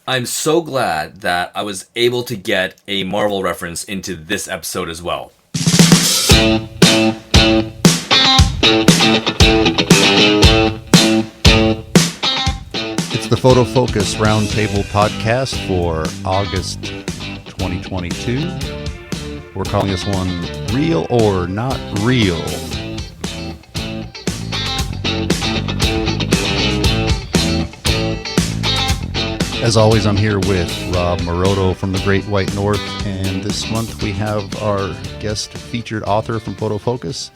I'm so glad that I was able to get a Marvel reference into this episode as well. It's the Photofocus Roundtable podcast for August 2022. We're calling this one Real or Not Real. As always, I'm here with Rob Moroto from the Great White North, and this month we have our guest featured author from Photofocus,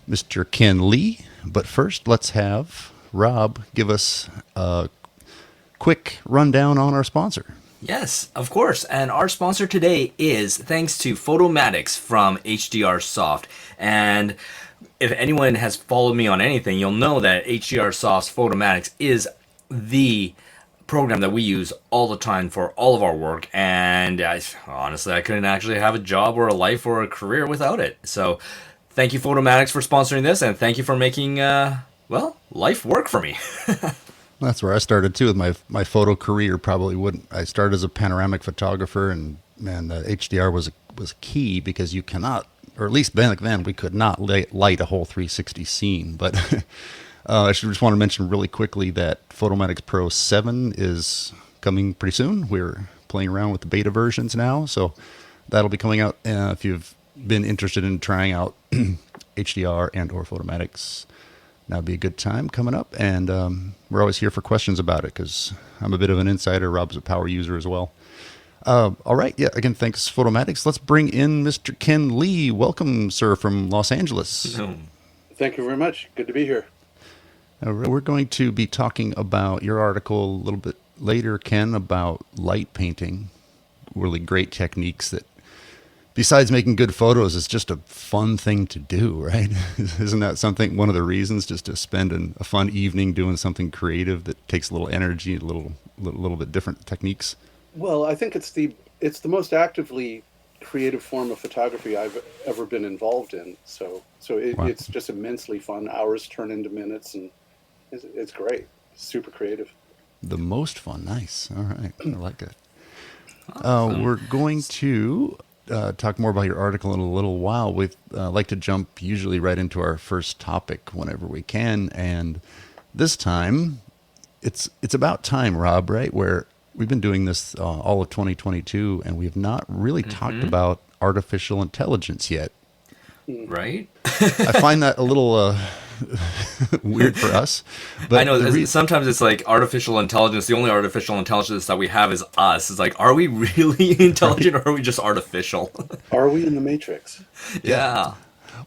Mr. Ken Lee. But first, let's have Rob give us a quick rundown on our sponsor. Yes, of course. And our sponsor today is thanks to Photomatix from HDR Soft. And if anyone has followed me on anything, you'll know that HDR Soft's Photomatix is the program that we use all the time for all of our work. And honestly, I couldn't actually have a job or a life or a career without it. So thank you, Photomatix, for sponsoring this. And thank you for making, life work for me. That's where I started too with my photo career. Probably wouldn't. I started as a panoramic photographer, and HDR was key because you cannot, or at least back then, we could not light a whole 360 scene. But I just want to mention really quickly that Photomatix Pro 7 is coming pretty soon. We're playing around with the beta versions now, so that'll be coming out. If you've been interested in trying out HDR and or Photomatix, that'd be a good time coming up. And we're always here for questions about it because I'm a bit of an insider. Rob's a power user as well. All right. Yeah. Again, thanks, Photomatix. Let's bring in Mr. Ken Lee. Welcome, sir, from Los Angeles. Thank you very much. Good to be here. We're going to be talking about your article a little bit later, Ken, about light painting. Really great techniques that, besides making good photos, it's just a fun thing to do, right? Isn't that something, one of the reasons, just to spend a fun evening doing something creative that takes a little energy, a little bit different techniques? Well, I think it's the most actively creative form of photography I've ever been involved in. So Wow. It's just immensely fun. Hours turn into minutes, and it's great. Super creative. The most fun. Nice. All right. I like it. We're going to talk more about your article in a little while. We'd like to jump usually right into our first topic whenever we can. And this time, it's about time, Rob, right? Where we've been doing this all of 2022, and we have not really talked about artificial intelligence yet. Right? I find that a little weird for us. But I know sometimes it's like artificial intelligence. The only artificial intelligence that we have is us. It's like, are we really intelligent or are we just artificial? Are we in the Matrix? Yeah.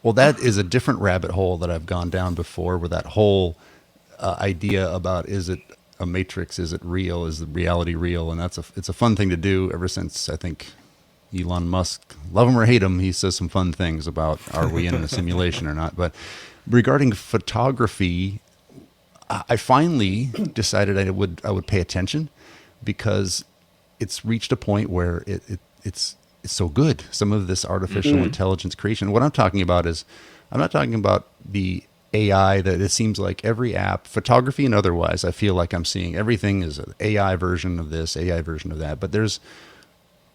Well, that is a different rabbit hole that I've gone down before, where that whole idea about, is it a matrix? Is it real? Is the reality real? And it's a fun thing to do ever since, I think, Elon Musk, love him or hate him, he says some fun things about, are we in a simulation or not? But regarding photography, I finally decided I would pay attention, because it's reached a point where it's so good. Some of this artificial intelligence creation. What I'm talking about is, I'm not talking about the AI that it seems like every app, photography and otherwise, I feel like I'm seeing everything is an AI version of this, AI version of that. But there's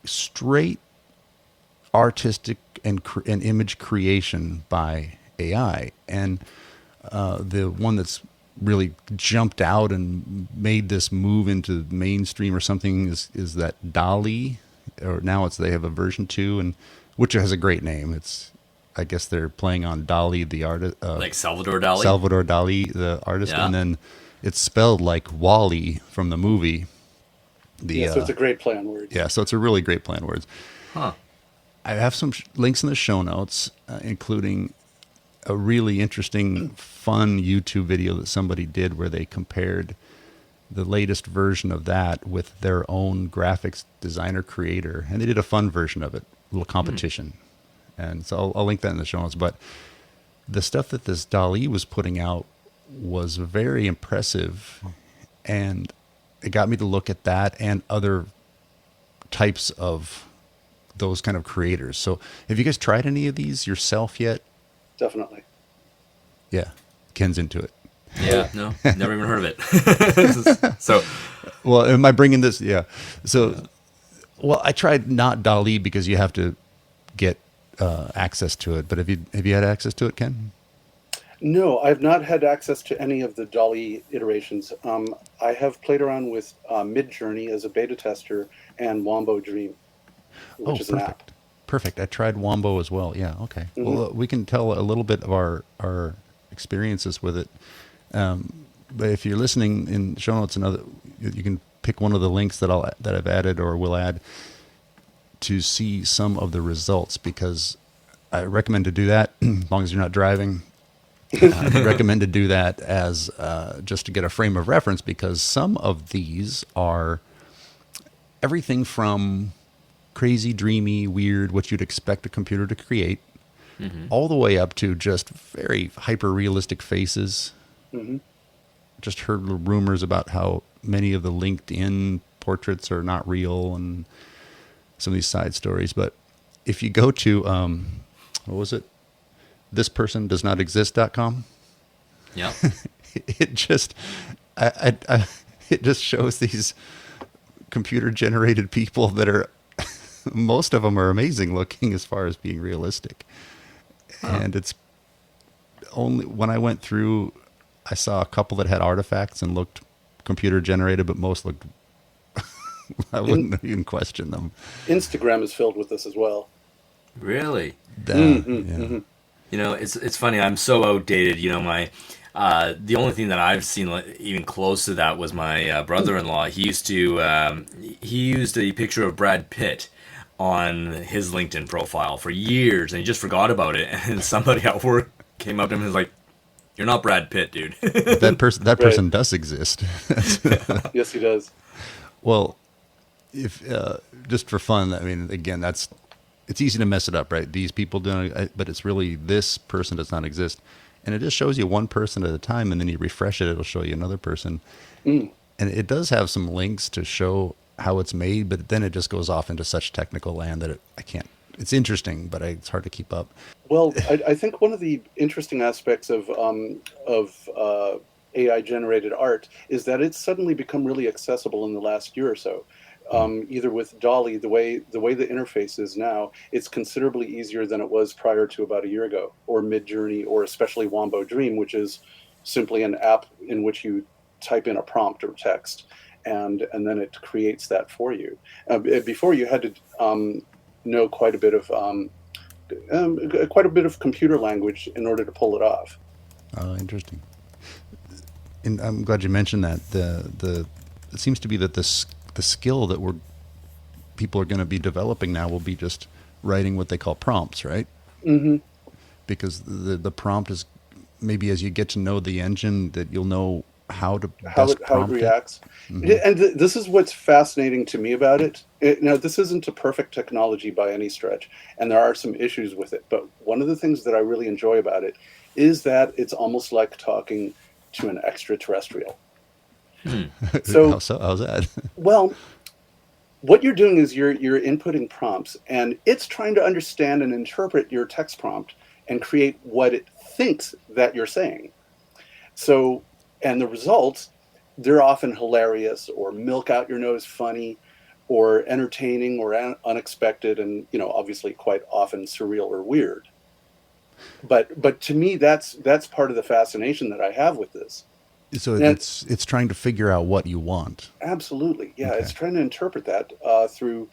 straight artistic and image creation by AI. And the one that's really jumped out and made this move into mainstream or something is that DALL-E, or now they have a version 2, and which has a great name. I guess they're playing on DALL-E, the artist, Like Salvador Dali? Salvador Dali, the artist, Yeah. and then it's spelled like Wall-E from the movie. So it's a great play on words. Yeah, so it's a really great play on words. Huh. I have some links in the show notes, including a really interesting, fun YouTube video that somebody did where they compared the latest version of that with their own graphics designer creator. And they did a fun version of it, a little competition. And so I'll link that in the show notes. But the stuff that this DALL-E was putting out was very impressive. And it got me to look at that and other types of those kind of creators. So have you guys tried any of these yourself yet? Definitely. Yeah. Ken's into it. Yeah, no, never even heard of it. So, Well, am I bringing this? Yeah. So, well, I tried not DALL-E because you have to get access to it. But have you had access to it, Ken? No, I've not had access to any of the Dolly iterations. I have played around with Midjourney as a beta tester and Wombo Dream, Oh, which is an app. perfect. Perfect. I tried Wombo as well. Yeah. Okay. Hmm. Well, we can tell a little bit of our experiences with it. But if you're listening in show notes, you can pick one of the links that I've added or will add to see some of the results, because I recommend to do that as long as you're not driving. I recommend to do that as just to get a frame of reference, because some of these are everything from crazy, dreamy, weird, what you'd expect a computer to create, all the way up to just very hyper realistic faces. Hmm. Just heard rumors about how many of the LinkedIn portraits are not real and some of these side stories. But if you go to, what was it? thispersondoesnotexist.com. yeah. It just, it just shows these computer generated people that are, most of them are amazing looking as far as being realistic. And it's only when I went through, I saw a couple that had artifacts and looked computer generated, but most looked, I wouldn't even question them. Instagram is filled with this as well. Really? Yeah. You know, it's funny. I'm so outdated. You know, the only thing that I've seen even close to that was my brother-in-law. He used a picture of Brad Pitt on his LinkedIn profile for years, and he just forgot about it. And somebody at work came up to him and was like, "You're not Brad Pitt, dude." That person does exist. Yes, he does. Well, if just for fun, I mean, again, it's easy to mess it up, right? These people don't, but it's really this person does not exist, and it just shows you one person at a time, and then you refresh it, it'll show you another person, and it does have some links to show how it's made, but then it just goes off into such technical land that I can't. It's interesting, but it's hard to keep up. Well, I think one of the interesting aspects of AI generated art is that it's suddenly become really accessible in the last year or so. Either with Dolly, the way the interface is now, it's considerably easier than it was prior to about a year ago, or Midjourney, or especially Wombo Dream, which is simply an app in which you type in a prompt or text, and then it creates that for you. Before, you had to know quite a bit of computer language in order to pull it off. Interesting. And I'm glad you mentioned that. It seems to be that the skill that people are going to be developing now will be just writing what they call prompts, right? Mm-hmm. Because the prompt is, maybe as you get to know the engine, that you'll know how it reacts. Mm-hmm. And this is what's fascinating to me about it. Now, this isn't a perfect technology by any stretch, and there are some issues with it. But one of the things that I really enjoy about it is that it's almost like talking to an extraterrestrial. So how's that? Well, what you're doing is you're inputting prompts, and it's trying to understand and interpret your text prompt and create what it thinks that you're saying. So, and the results, they're often hilarious or milk out your nose funny or entertaining or unexpected, and obviously quite often surreal or weird. But to me, that's part of the fascination that I have with this. So it's trying to figure out what you want. Absolutely, yeah. Okay. It's trying to interpret that through,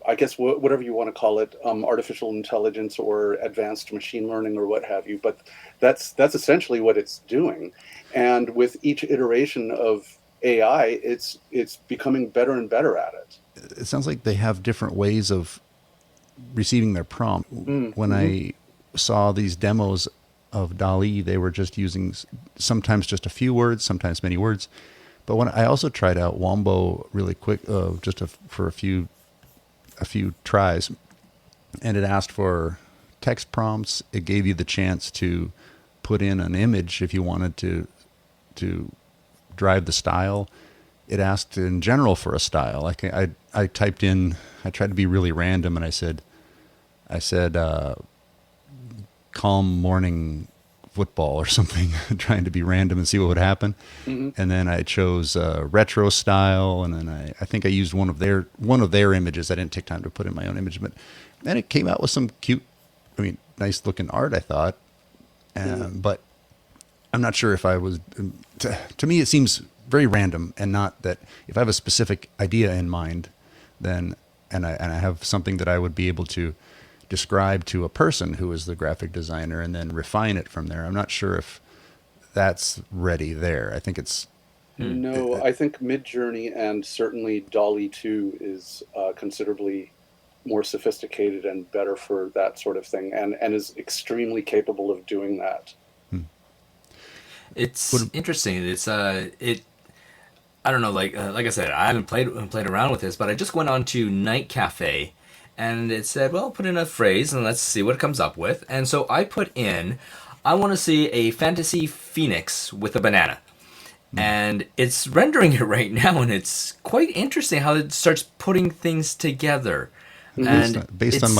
I guess, whatever you want to call it, artificial intelligence or advanced machine learning or what have you. But that's essentially what it's doing. And with each iteration of AI, it's becoming better and better at it. It sounds like they have different ways of receiving their prompt. When I saw these demos of DALL-E, they were just using sometimes just a few words, sometimes many words. But when I also tried out Wombo really quick, for a few tries, and it asked for text prompts. It gave you the chance to put in an image if you wanted to drive the style. It asked in general for a style. Like I typed in, I tried to be really random, and I said calm morning football or something, trying to be random and see what would happen. And then I chose retro style, and then I think I used one of their images. I didn't take time to put in my own image, but then it came out with some cute, nice looking art, I thought. But I'm not sure if I was. To me, it seems very random, and not that if I have a specific idea in mind, then and I have something that I would be able to describe to a person who is the graphic designer and then refine it from there. I'm not sure if that's ready there. I think it's... No, I think Midjourney and certainly DALL-E 2 is considerably more sophisticated and better for that sort of thing, and is extremely capable of doing that. It's interesting. It's I don't know, like I said, I haven't played around with this, but I just went on to Night Cafe, and it said, well, put in a phrase and let's see what it comes up with. And so I put in, I want to see a fantasy phoenix with a banana. And it's rendering it right now, and it's quite interesting how it starts putting things together. And based on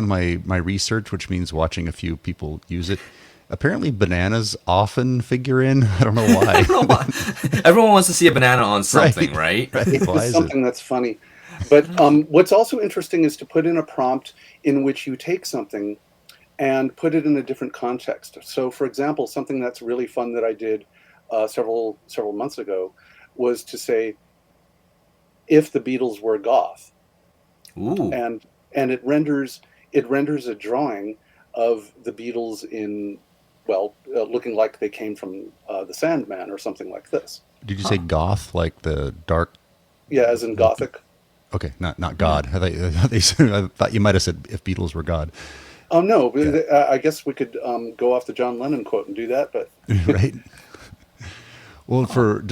my research, which means watching a few people use it, apparently bananas often figure in. I don't know why. I don't know why. Everyone wants to see a banana on something, right? It's something that's funny. But what's also interesting is to put in a prompt in which you take something and put it in a different context. So, for example, something that's really fun that I did several months ago was to say, if the Beatles were goth. Ooh. And it renders a drawing of the Beatles in, looking like they came from the Sandman or something like this. Did you say goth, like the dark? Yeah, as in Gothic. Okay, not God. I thought you might have said if Beatles were God. Oh no, yeah. I guess we could go off the John Lennon quote and do that, but right. Well, for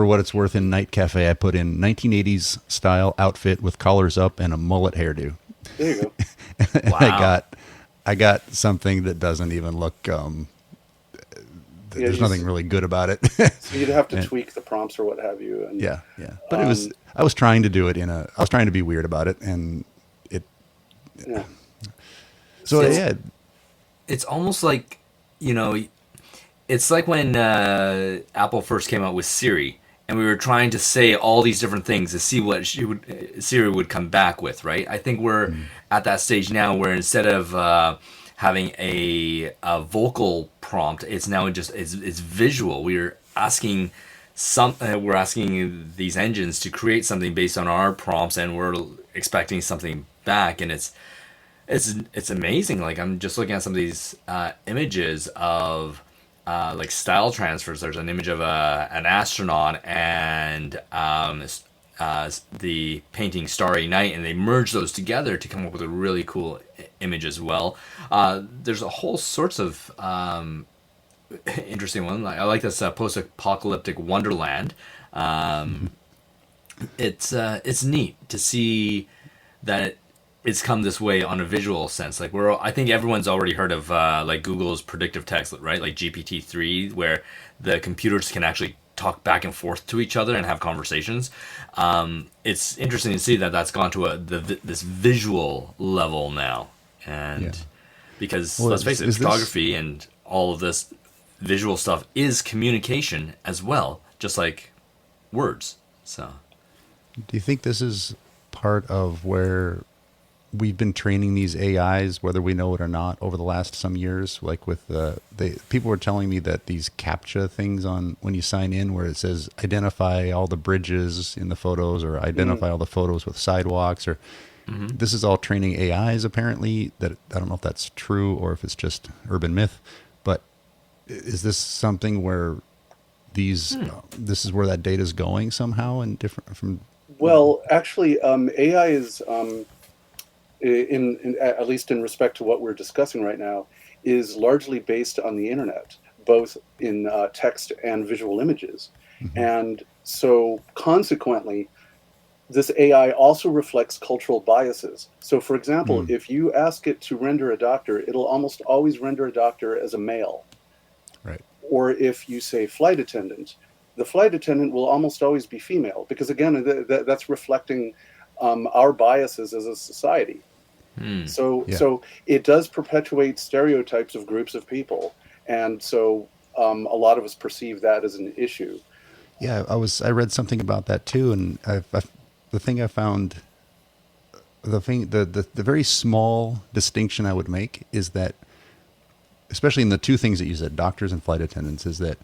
what it's worth, in Night Cafe, I put in 1980s style outfit with collars up and a mullet hairdo. There you go. And wow. I got something that doesn't even look. There's nothing really good about it. So you'd have to tweak the prompts or what have you. And, yeah. But I was trying to do it I was trying to be weird about it, and it. Yeah. So it's almost like, it's like when Apple first came out with Siri, and we were trying to say all these different things to see what Siri would come back with, right? I think we're at that stage now where instead of having a vocal prompt, it's now just it's visual. We're asking these engines to create something based on our prompts, and we're expecting something back, and it's amazing. Like, I'm just looking at some of these images of like style transfers. There's an image of an astronaut and the painting Starry Night, and they merge those together to come up with a really cool image as well. There's a whole sorts of interesting one. I like this post-apocalyptic Wonderland. It's neat to see that it's come this way on a visual sense. Like, I think everyone's already heard of like Google's predictive text, right? Like GPT-3, where the computers can actually talk back and forth to each other and have conversations. It's interesting to see that that's gone to this visual level now, and because let's face it, photography and all of this visual stuff is communication as well, just like words. So, do you think this is part of where we've been training these AIs, whether we know it or not, over the last some years? Like with people were telling me that these CAPTCHA things on when you sign in, where it says identify all the bridges in the photos or identify all the photos with sidewalks, or this is all training AIs apparently. That I don't know if that's true or if it's just urban myth, but is this something where this is where that data is going somehow and different from? Well, actually, AI is. In at least in respect to what we're discussing right now, is largely based on the internet, both in text and visual images. And so consequently, this AI also reflects cultural biases. So for example, if you ask it to render a doctor, it'll almost always render a doctor as a male. Right. Or if you say flight attendant, the flight attendant will almost always be female, because again, that's reflecting our biases as a society. So it does perpetuate stereotypes of groups of people, And so a lot of us perceive that as an issue. Yeah, I read something about that too, and the thing I found, the very small distinction I would make is that, especially in the two things that you said, doctors and flight attendants, is that,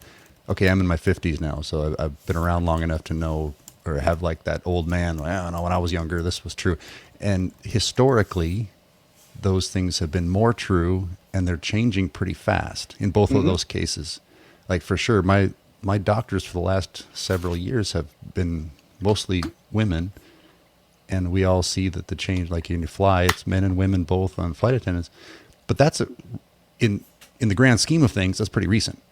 okay, I'm in my 50s now, so I've been around long enough to know, or have like that old man, well, I don't know, when I was younger, this was true. And historically, those things have been more true, and they're changing pretty fast in both of those cases. Like, for sure, my doctors for the last several years have been mostly women, and we all see that the change, like when you fly, it's men and women both on flight attendants. But that's in the grand scheme of things, that's pretty recent.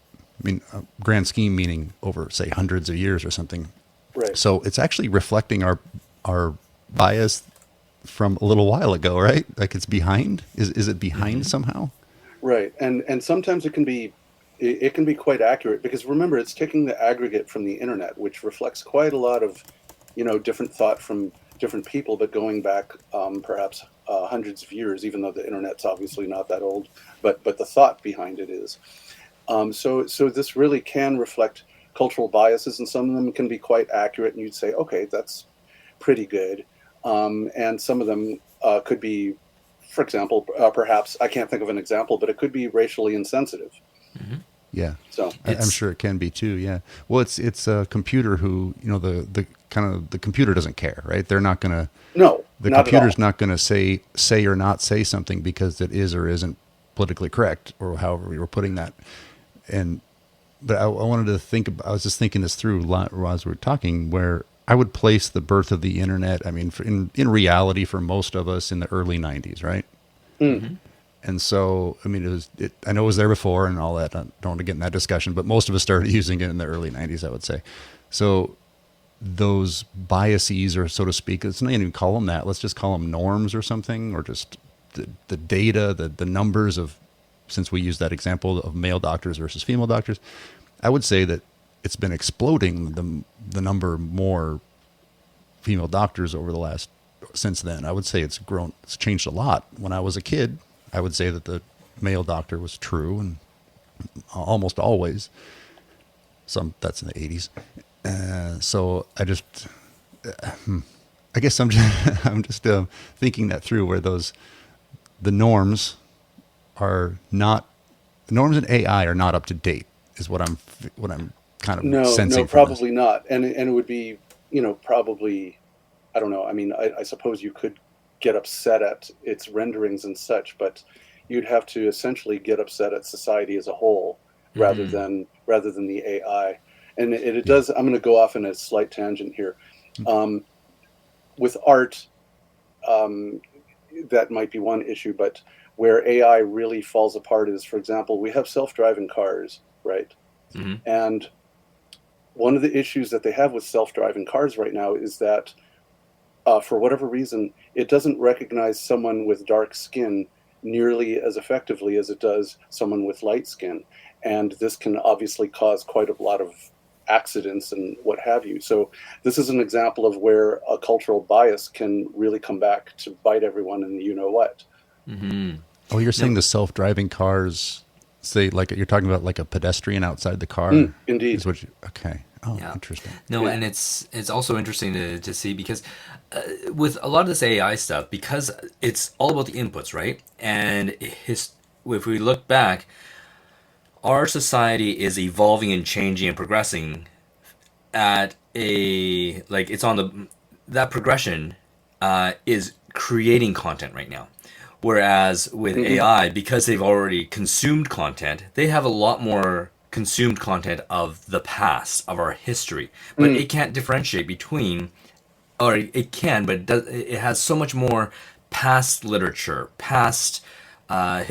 I mean, grand scheme meaning over, say, hundreds of years or something. Right. So it's actually reflecting our bias from a little while ago, right? Like, it's behind. Is it behind somehow? Right. And sometimes it can be quite accurate, because remember, it's taking the aggregate from the internet, which reflects quite a lot of, different thought from different people, but going back perhaps hundreds of years, even though the internet's obviously not that old, but the thought behind it is. So this really can reflect cultural biases, and some of them can be quite accurate, and you'd say, okay, that's pretty good. And some of them could be, for example, perhaps, I can't think of an example, but it could be racially insensitive. Mm-hmm. Yeah. So I'm sure it can be too. Yeah. Well, it's a computer who, the kind of, the computer doesn't care, right? They're not going to, no, the not computer's not going to say or not say something because it is or isn't politically correct, or however we were putting that. But I wanted to think about, I was just thinking this through as we were talking, where I would place the birth of the internet, I mean, in reality for most of us in the early 90s, right? Mm-hmm. And so, I mean, I know it was there before and all that. I don't want to get in that discussion, but most of us started using it in the early 90s, I would say. So those biases, or so to speak, let's not even call them that. Let's just call them norms or something, or just the data, the numbers of, since we used that example of male doctors versus female doctors, I would say that it's been exploding, the number more female doctors since then. I would say it's changed a lot. When I was a kid, I would say that the male doctor was true, and almost always. That's in the 80s. So I guess I'm just thinking that through, where the norms in AI are not up to date, is what I'm kind of sensing. No, probably not. And it would be, probably, I don't know. I mean, I suppose you could get upset at its renderings and such, but you'd have to essentially get upset at society as a whole, rather than the AI. And it does. I'm going to go off in a slight tangent here. With art, that might be one issue, but where AI really falls apart is, for example, we have self-driving cars, right? Mm-hmm. And one of the issues that they have with self-driving cars right now is that, for whatever reason, it doesn't recognize someone with dark skin nearly as effectively as it does someone with light skin. And this can obviously cause quite a lot of accidents and what have you. So this is an example of where a cultural bias can really come back to bite everyone in the you-know-what. Mm-hmm. Oh, you're saying the self-driving cars, say, like you're talking about like a pedestrian outside the car? Indeed. Is what okay. Oh, yeah. Interesting. No, and it's also interesting to see, because with a lot of this AI stuff, because it's all about the inputs, right? And if we look back, our society is evolving and changing and progressing at that progression is creating content right now. Whereas with AI, because they've already consumed content, they have a lot more consumed content of the past, of our history. But it can't differentiate between, or it can, but it has so much more past literature, past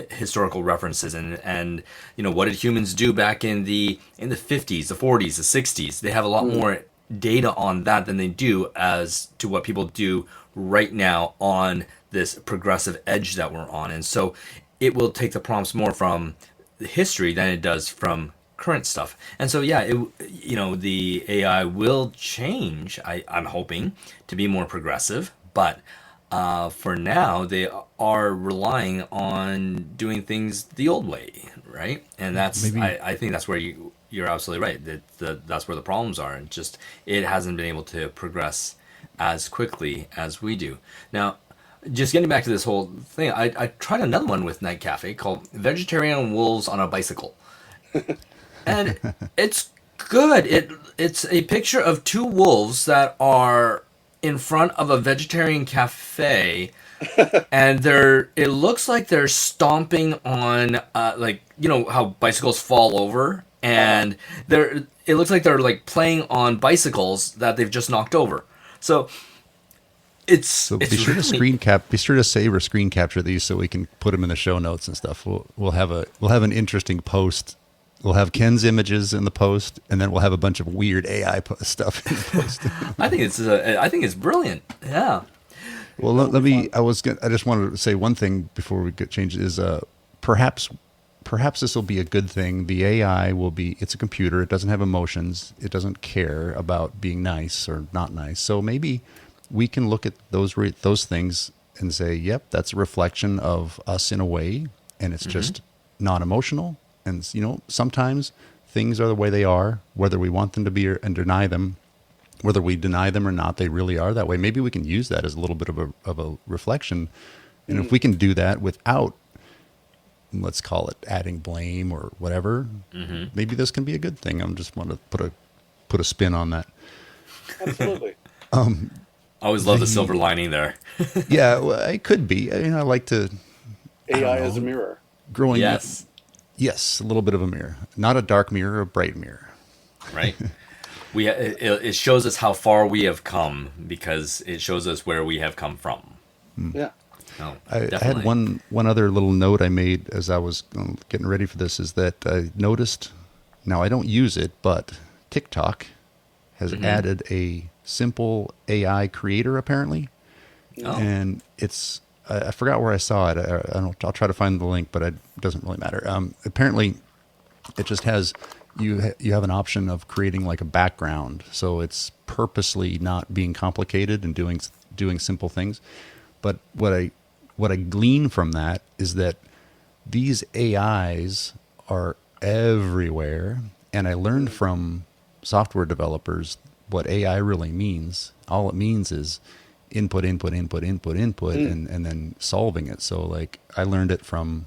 historical references, and what did humans do back in the 50s, the 40s, the 60s. They have a lot more data on that than they do as to what people do right now on this progressive edge that we're on. And so it will take the prompts more from the history than it does from current stuff. And so the AI will change, I'm hoping, to be more progressive, but for now, they are relying on doing things the old way, right? And Maybe I think that's where you're absolutely right. That's where the problems are, and just it hasn't been able to progress as quickly as we do. Now, just getting back to this whole thing, I tried another one with Night Cafe called Vegetarian Wolves on a Bicycle. And it's good. It's a picture of two wolves that are in front of a vegetarian cafe, and it looks like they're stomping on like, you know how bicycles fall over, and it looks like they're like playing on bicycles that they've just knocked over. So it's be sure really, to be sure to save or screen capture these so we can put them in the show notes and stuff. We'll have an interesting post. We'll have Ken's images in the post, and then we'll have a bunch of weird AI stuff in the post. I think it's brilliant. Yeah. Well, let me. I just wanted to say one thing before we get changed. Is perhaps this will be a good thing. The AI will be. It's a computer. It doesn't have emotions. It doesn't care about being nice or not nice. So maybe we can look at those things and say, "Yep, that's a reflection of us in a way," and it's just non-emotional. And, you know, sometimes things are the way they are, whether we want them to be and deny them, whether we deny them or not, they really are that way. Maybe we can use that as a little bit of a reflection. And if we can do that without, let's call it adding blame or whatever, maybe this can be a good thing. I just want to put a spin on that. Absolutely. I always love the silver lining there. Yeah, well, it could be. I mean, I like to... AI as a mirror. Growing Yes. Yes, a little bit of a mirror. Not a dark mirror, a bright mirror. Right. It shows us how far we have come because it shows us where we have come from. Yeah. Oh, I definitely. had one other little note I made as I was getting ready for this is that I noticed, now I don't use it, but TikTok has added a simple AI creator apparently. Oh. And it's, I forgot where I saw it. I'll try to find the link, but it doesn't really matter. Apparently, it just has you have an option of creating like a background, so it's purposely not being complicated and doing simple things. But what I glean from that is that these AIs are everywhere, and I learned from software developers what AI really means. All it means is input, and then solving it. So like I learned it from,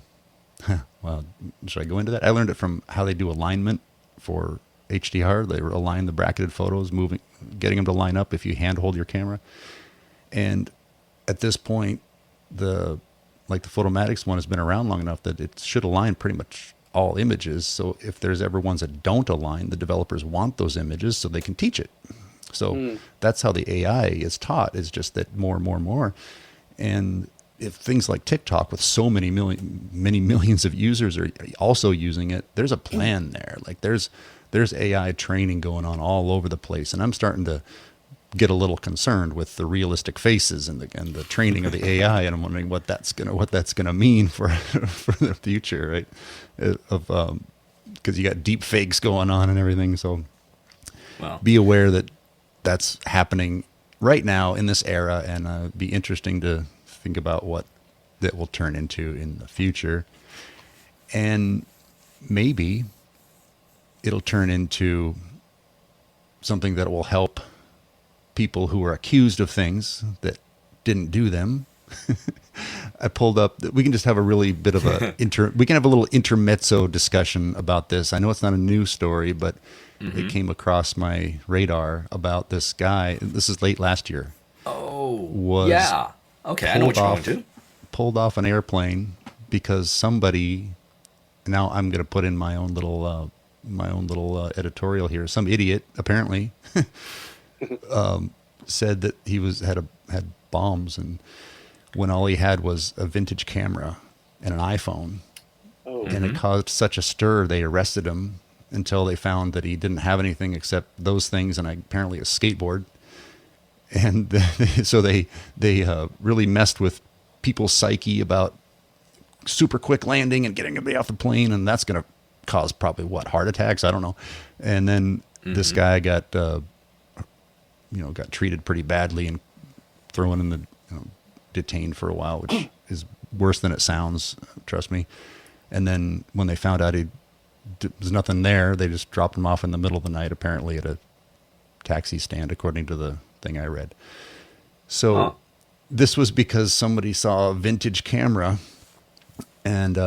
well, should I go into that? I learned it from how they do alignment for HDR. They align the bracketed photos, getting them to line up if you handhold your camera. And at this point, the Photomatix one has been around long enough that it should align pretty much all images. So if there's ever ones that don't align, the developers want those images so they can teach it. So that's how the AI is taught, is just that more. And if things like TikTok with so many millions of users are also using it, there's a plan there. Like there's AI training going on all over the place. And I'm starting to get a little concerned with the realistic faces and the training of the AI. And I'm wondering what that's gonna mean for the future, right? Because you got deep fakes going on and everything. So be aware that that's happening right now in this era, and be interesting to think about what that will turn into in the future. And maybe it'll turn into something that will help people who are accused of things that didn't do them. I pulled up, we can just have a really bit of we can have a little intermezzo discussion about this. I know it's not a news story, but it came across my radar about this guy. This is late last year. Yeah. Okay, I know what you're going to. Pulled off an airplane because somebody, now I'm going to put in my own little editorial here. Some idiot apparently said that he had bombs, and when all he had was a vintage camera and an iPhone, and it caused such a stir, they arrested him until they found that he didn't have anything except those things and apparently a skateboard. And so they really messed with people's psyche about super quick landing and getting everybody off the plane, and that's going to cause probably heart attacks, I don't know. And then this guy got got treated pretty badly and thrown in the detained for a while, which is worse than it sounds, trust me. And then when they found out there's nothing there, they just dropped him off in the middle of the night, apparently at a taxi stand, according to the thing I read. So this was because somebody saw a vintage camera, and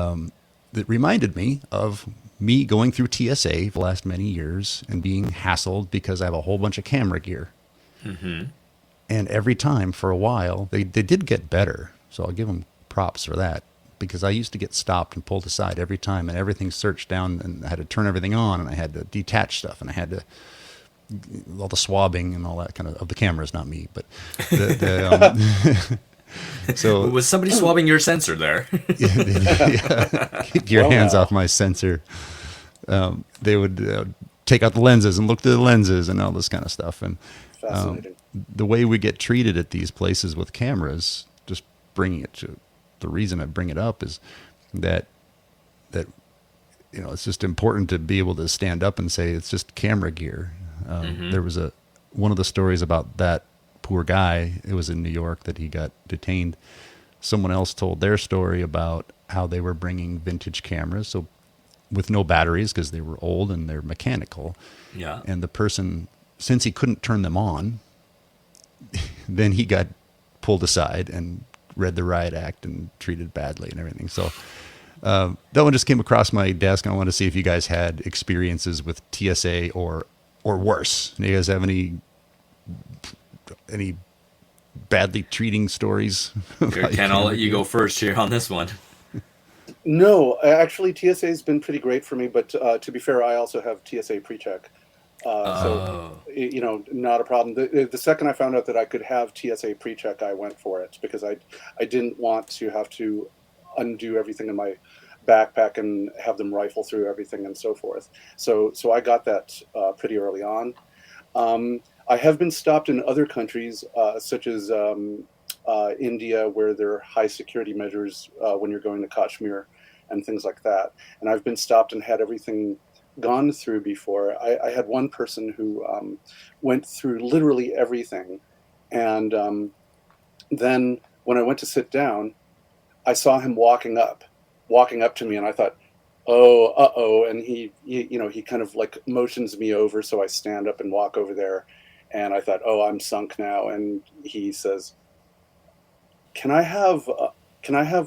it reminded me of me going through TSA the last many years and being hassled because I have a whole bunch of camera gear. Mm-hmm. And every time for a while, they did get better. So I'll give them props for that, because I used to get stopped and pulled aside every time, and everything searched down, and I had to turn everything on, and I had to detach stuff, and I had to all the swabbing and all that kind of the cameras, not me, but so was somebody swabbing your sensor there? Keep your hands off my sensor. They would take out the lenses and look through the lenses and all this kind of stuff. And Fascinating. The way we get treated at these places with cameras, just bringing it to the reason I bring it up is that it's just important to be able to stand up and say it's just camera gear. There was one of the stories about that poor guy. It was in New York that he got detained. Someone else told their story about how they were bringing vintage cameras, so with no batteries because they were old and they're mechanical. Yeah. And the person, since he couldn't turn them on, then he got pulled aside and read the riot act and treated badly and everything. So that one just came across my desk, and I wanted to see if you guys had experiences with TSA or worse. Do you guys have any badly treating stories? Ken, I'll let you go first here on this one. No, actually, TSA has been pretty great for me. But to be fair, I also have TSA pre-check. So, not a problem. The second I found out that I could have TSA pre-check, I went for it, because I didn't want to have to undo everything in my backpack and have them rifle through everything and so forth. So I got that pretty early on. I have been stopped in other countries, such as India, where there are high security measures when you're going to Kashmir and things like that. And I've been stopped and had everything gone through before. I had one person who went through literally everything. And then when I went to sit down, I saw him walking up to me, and I thought, oh, and he kind of like motions me over, so I stand up and walk over there, and I thought, oh, I'm sunk now. And he says, can I have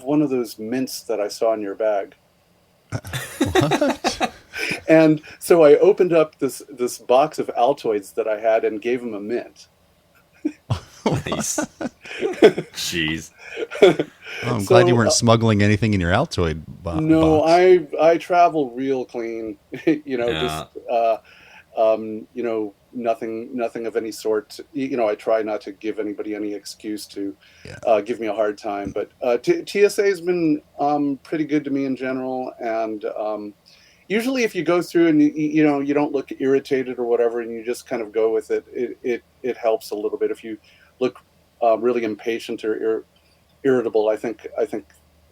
one of those mints that I saw in your bag? What? And so I opened up this box of Altoids that I had and gave him a mint. Nice. Jeez. I'm glad you weren't smuggling anything in your Altoid box. No, I travel real clean. Yeah. Just nothing of any sort. I try not to give anybody any excuse to give me a hard time. But TSA has been pretty good to me in general, and usually if you go through and you don't look irritated or whatever, and you just kind of go with it, it helps a little bit. If you look really impatient or irritable, I think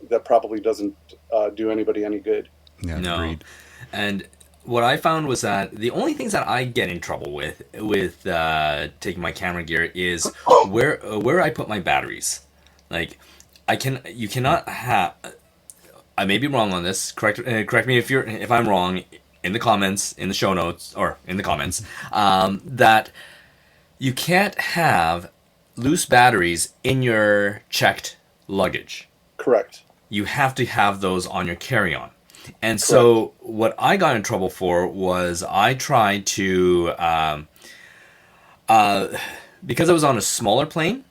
that probably doesn't do anybody any good. Yeah, No. agreed. And what I found was that the only things that I get in trouble with taking my camera gear is where I put my batteries. Like, you cannot have. I may be wrong on this. Correct me if I'm wrong in the comments, in the show notes, or in the comments. That you can't have loose batteries in your checked luggage. Correct. You have to have those on your carry-on. And so what I got in trouble for was I tried to, because I was on a smaller plane,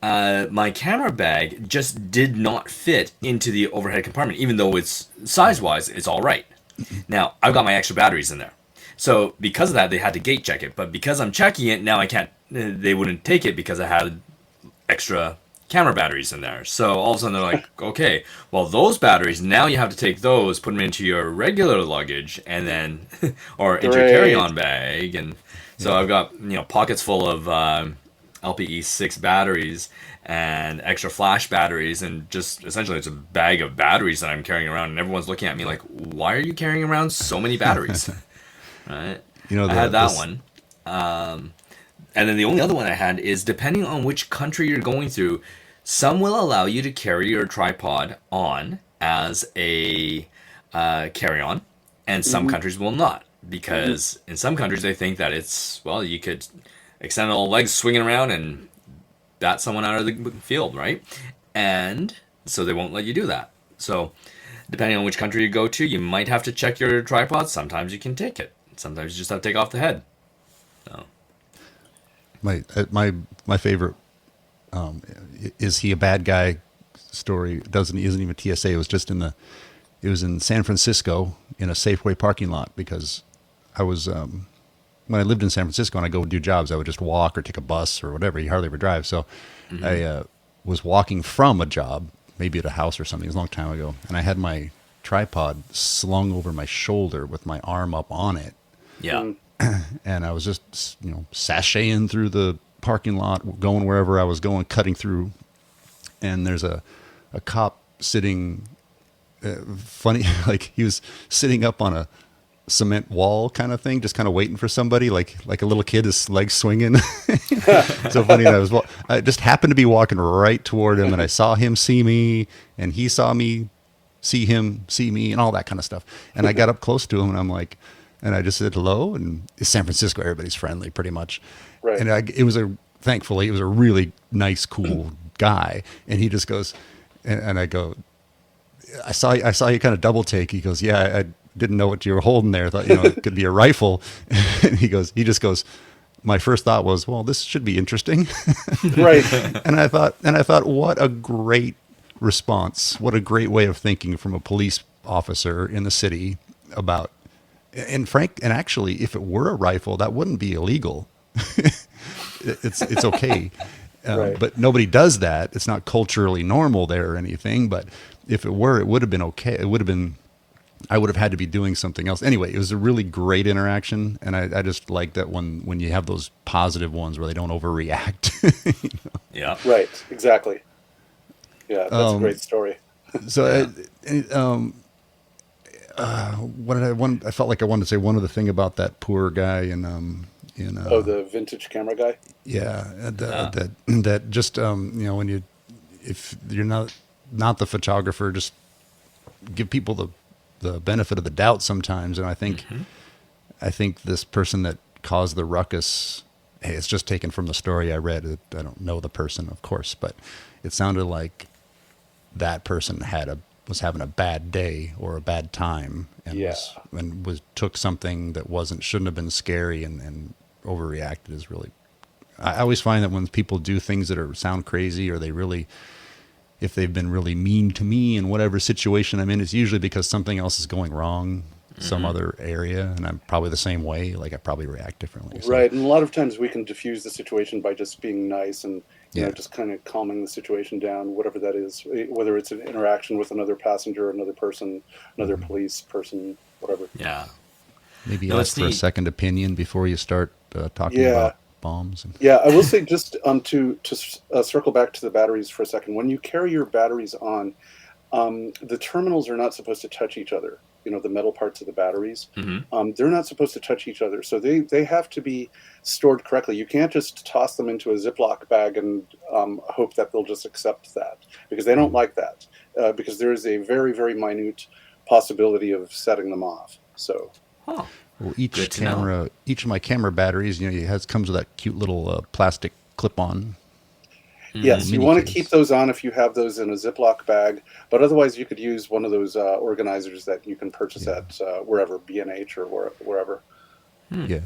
my camera bag just did not fit into the overhead compartment, even though it's size-wise, it's all right. Now, I've got my extra batteries in there. So because of that, they had to gate check it. But because I'm checking it, now I can't, they wouldn't take it because I had extra camera batteries in there. So all of a sudden they're like, okay, well, those batteries, now you have to take those, put them into your regular luggage, and then, or into your carry-on bag. And so I've got, pockets full of LPE6 batteries and extra flash batteries, and just essentially it's a bag of batteries that I'm carrying around, and everyone's looking at me like, why are you carrying around so many batteries? Right? I had that one. And then the only other one I had is, depending on which country you're going through, Some will allow you to carry your tripod on as a carry-on, and some countries will not, because in some countries they think that it's, well, you could extend all legs swinging around and bat someone out of the field, right? And so they won't let you do that. So depending on which country you go to, you might have to check your tripod. Sometimes you can take it. Sometimes you just have to take off the head. So. My favorite is he a bad guy story isn't even TSA. It was in San Francisco in a Safeway parking lot, because I was when I lived in San Francisco and I go do jobs, I would just walk or take a bus or whatever. You hardly ever drive. So I was walking from a job, maybe at a house or something. It was a long time ago, and I had my tripod slung over my shoulder with my arm up on it. Yeah. And I was just, sashaying through the parking lot, going wherever I was going, cutting through. And there's a cop sitting, funny, like he was sitting up on a cement wall kind of thing, just kind of waiting for somebody, like a little kid, his legs swinging. So funny. And I just happened to be walking right toward him, and I saw him see me, and he saw me see him see me, and all that kind of stuff. And I got up close to him, and I'm like, and I just said hello. And it's San Francisco, everybody's friendly pretty much. Right. And thankfully it was a really nice, cool guy. And he just goes, and I go, I saw you kind of double take. He goes, yeah, I didn't know what you were holding there. I thought, it could be a rifle. And he just goes, my first thought was, well, this should be interesting. Right. And I thought, what a great response. What a great way of thinking from a police officer in the city about, and actually, if it were a rifle, that wouldn't be illegal. It's okay. Right. But nobody does that. It's not culturally normal there or anything. But if it were, it would have been okay. It would have been, I would have had to be doing something else. Anyway, it was a really great interaction. And I just like that when you have those positive ones where they don't overreact. Yeah. Right. Exactly. Yeah. That's a great story. So, what did I want? I felt like I wanted to say one other thing about that poor guy the vintage camera guy. Yeah, that just if you're not the photographer, just give people the benefit of the doubt sometimes. And I think this person that caused the ruckus, hey, it's just taken from the story I read. I don't know the person, of course, but it sounded like that person was having a bad day or a bad time, and took something that shouldn't have been scary and overreacted. Is really, I always find that when people do things that sound crazy, or if they've been really mean to me in whatever situation I'm in, it's usually because something else is going wrong, some other area, and I'm probably the same way. Like I probably react differently. So. Right, and a lot of times we can diffuse the situation by just being nice and just kind of calming the situation down, whatever that is, whether it's an interaction with another passenger, another person, another police person, whatever. Yeah. Maybe ask for a second opinion before you start talking about bombs. Yeah, I will say just to circle back to the batteries for a second. When you carry your batteries on, the terminals are not supposed to touch each other. The metal parts of the batteries, they're not supposed to touch each other. So they have to be stored correctly. You can't just toss them into a Ziploc bag and hope that they'll just accept that, because they don't like that, because there is a very, very minute possibility of setting them off. So, well, each of my camera batteries, comes with that cute little plastic clip-on. Yes, you want to keep those on if you have those in a Ziploc bag, but otherwise you could use one of those organizers that you can purchase at wherever, B&H or wherever. Yeah.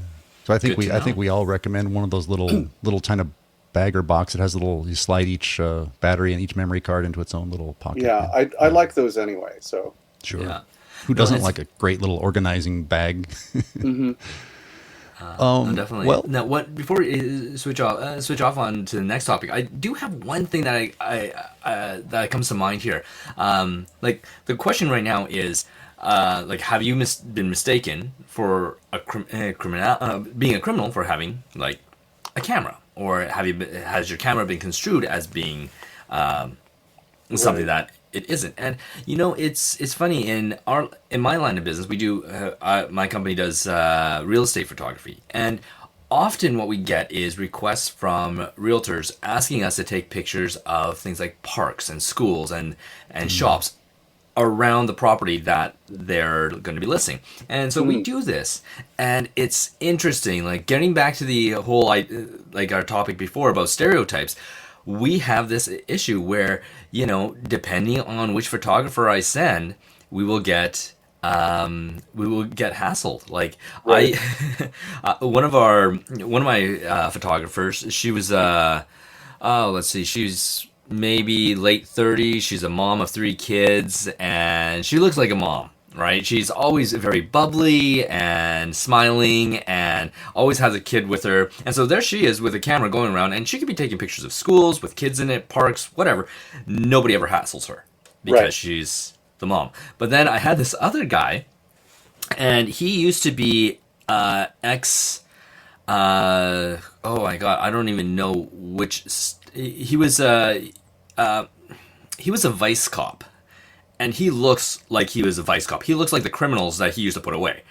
So I think we all recommend one of those little kind of bag or box. It has you slide each battery and each memory card into its own little pocket. Yeah, I like those anyway. So sure. Yeah. Who doesn't like a great little organizing bag? Definitely. Well, now, before we switch off on to the next topic, I do have one thing that that comes to mind here. Like the question right now is, have you been mistaken for being a criminal for having like a camera, or has your camera been construed as being something that it isn't? And it's funny, in my line of business, we do my company does real estate photography, and often what we get is requests from realtors asking us to take pictures of things like parks and schools and shops around the property that they're going to be listing. And so we do this, and it's interesting, like getting back to the whole, like our topic before about stereotypes, we have this issue where, depending on which photographer I send, we will get hassled. Like Right. one of my photographers, she was let's see, she's maybe late 30s. She's a mom of 3 kids, and she looks like a mom, right? She's always very bubbly and smiling and always has a kid with her. And so there she is with a camera going around, and she could be taking pictures of schools with kids in it, parks, whatever. Nobody ever hassles her because Right. she's the mom. But then I had this other guy, and he used to be ex oh my god, I don't even know which he was a vice cop, and he looks like he was a vice cop. He looks like the criminals that he used to put away.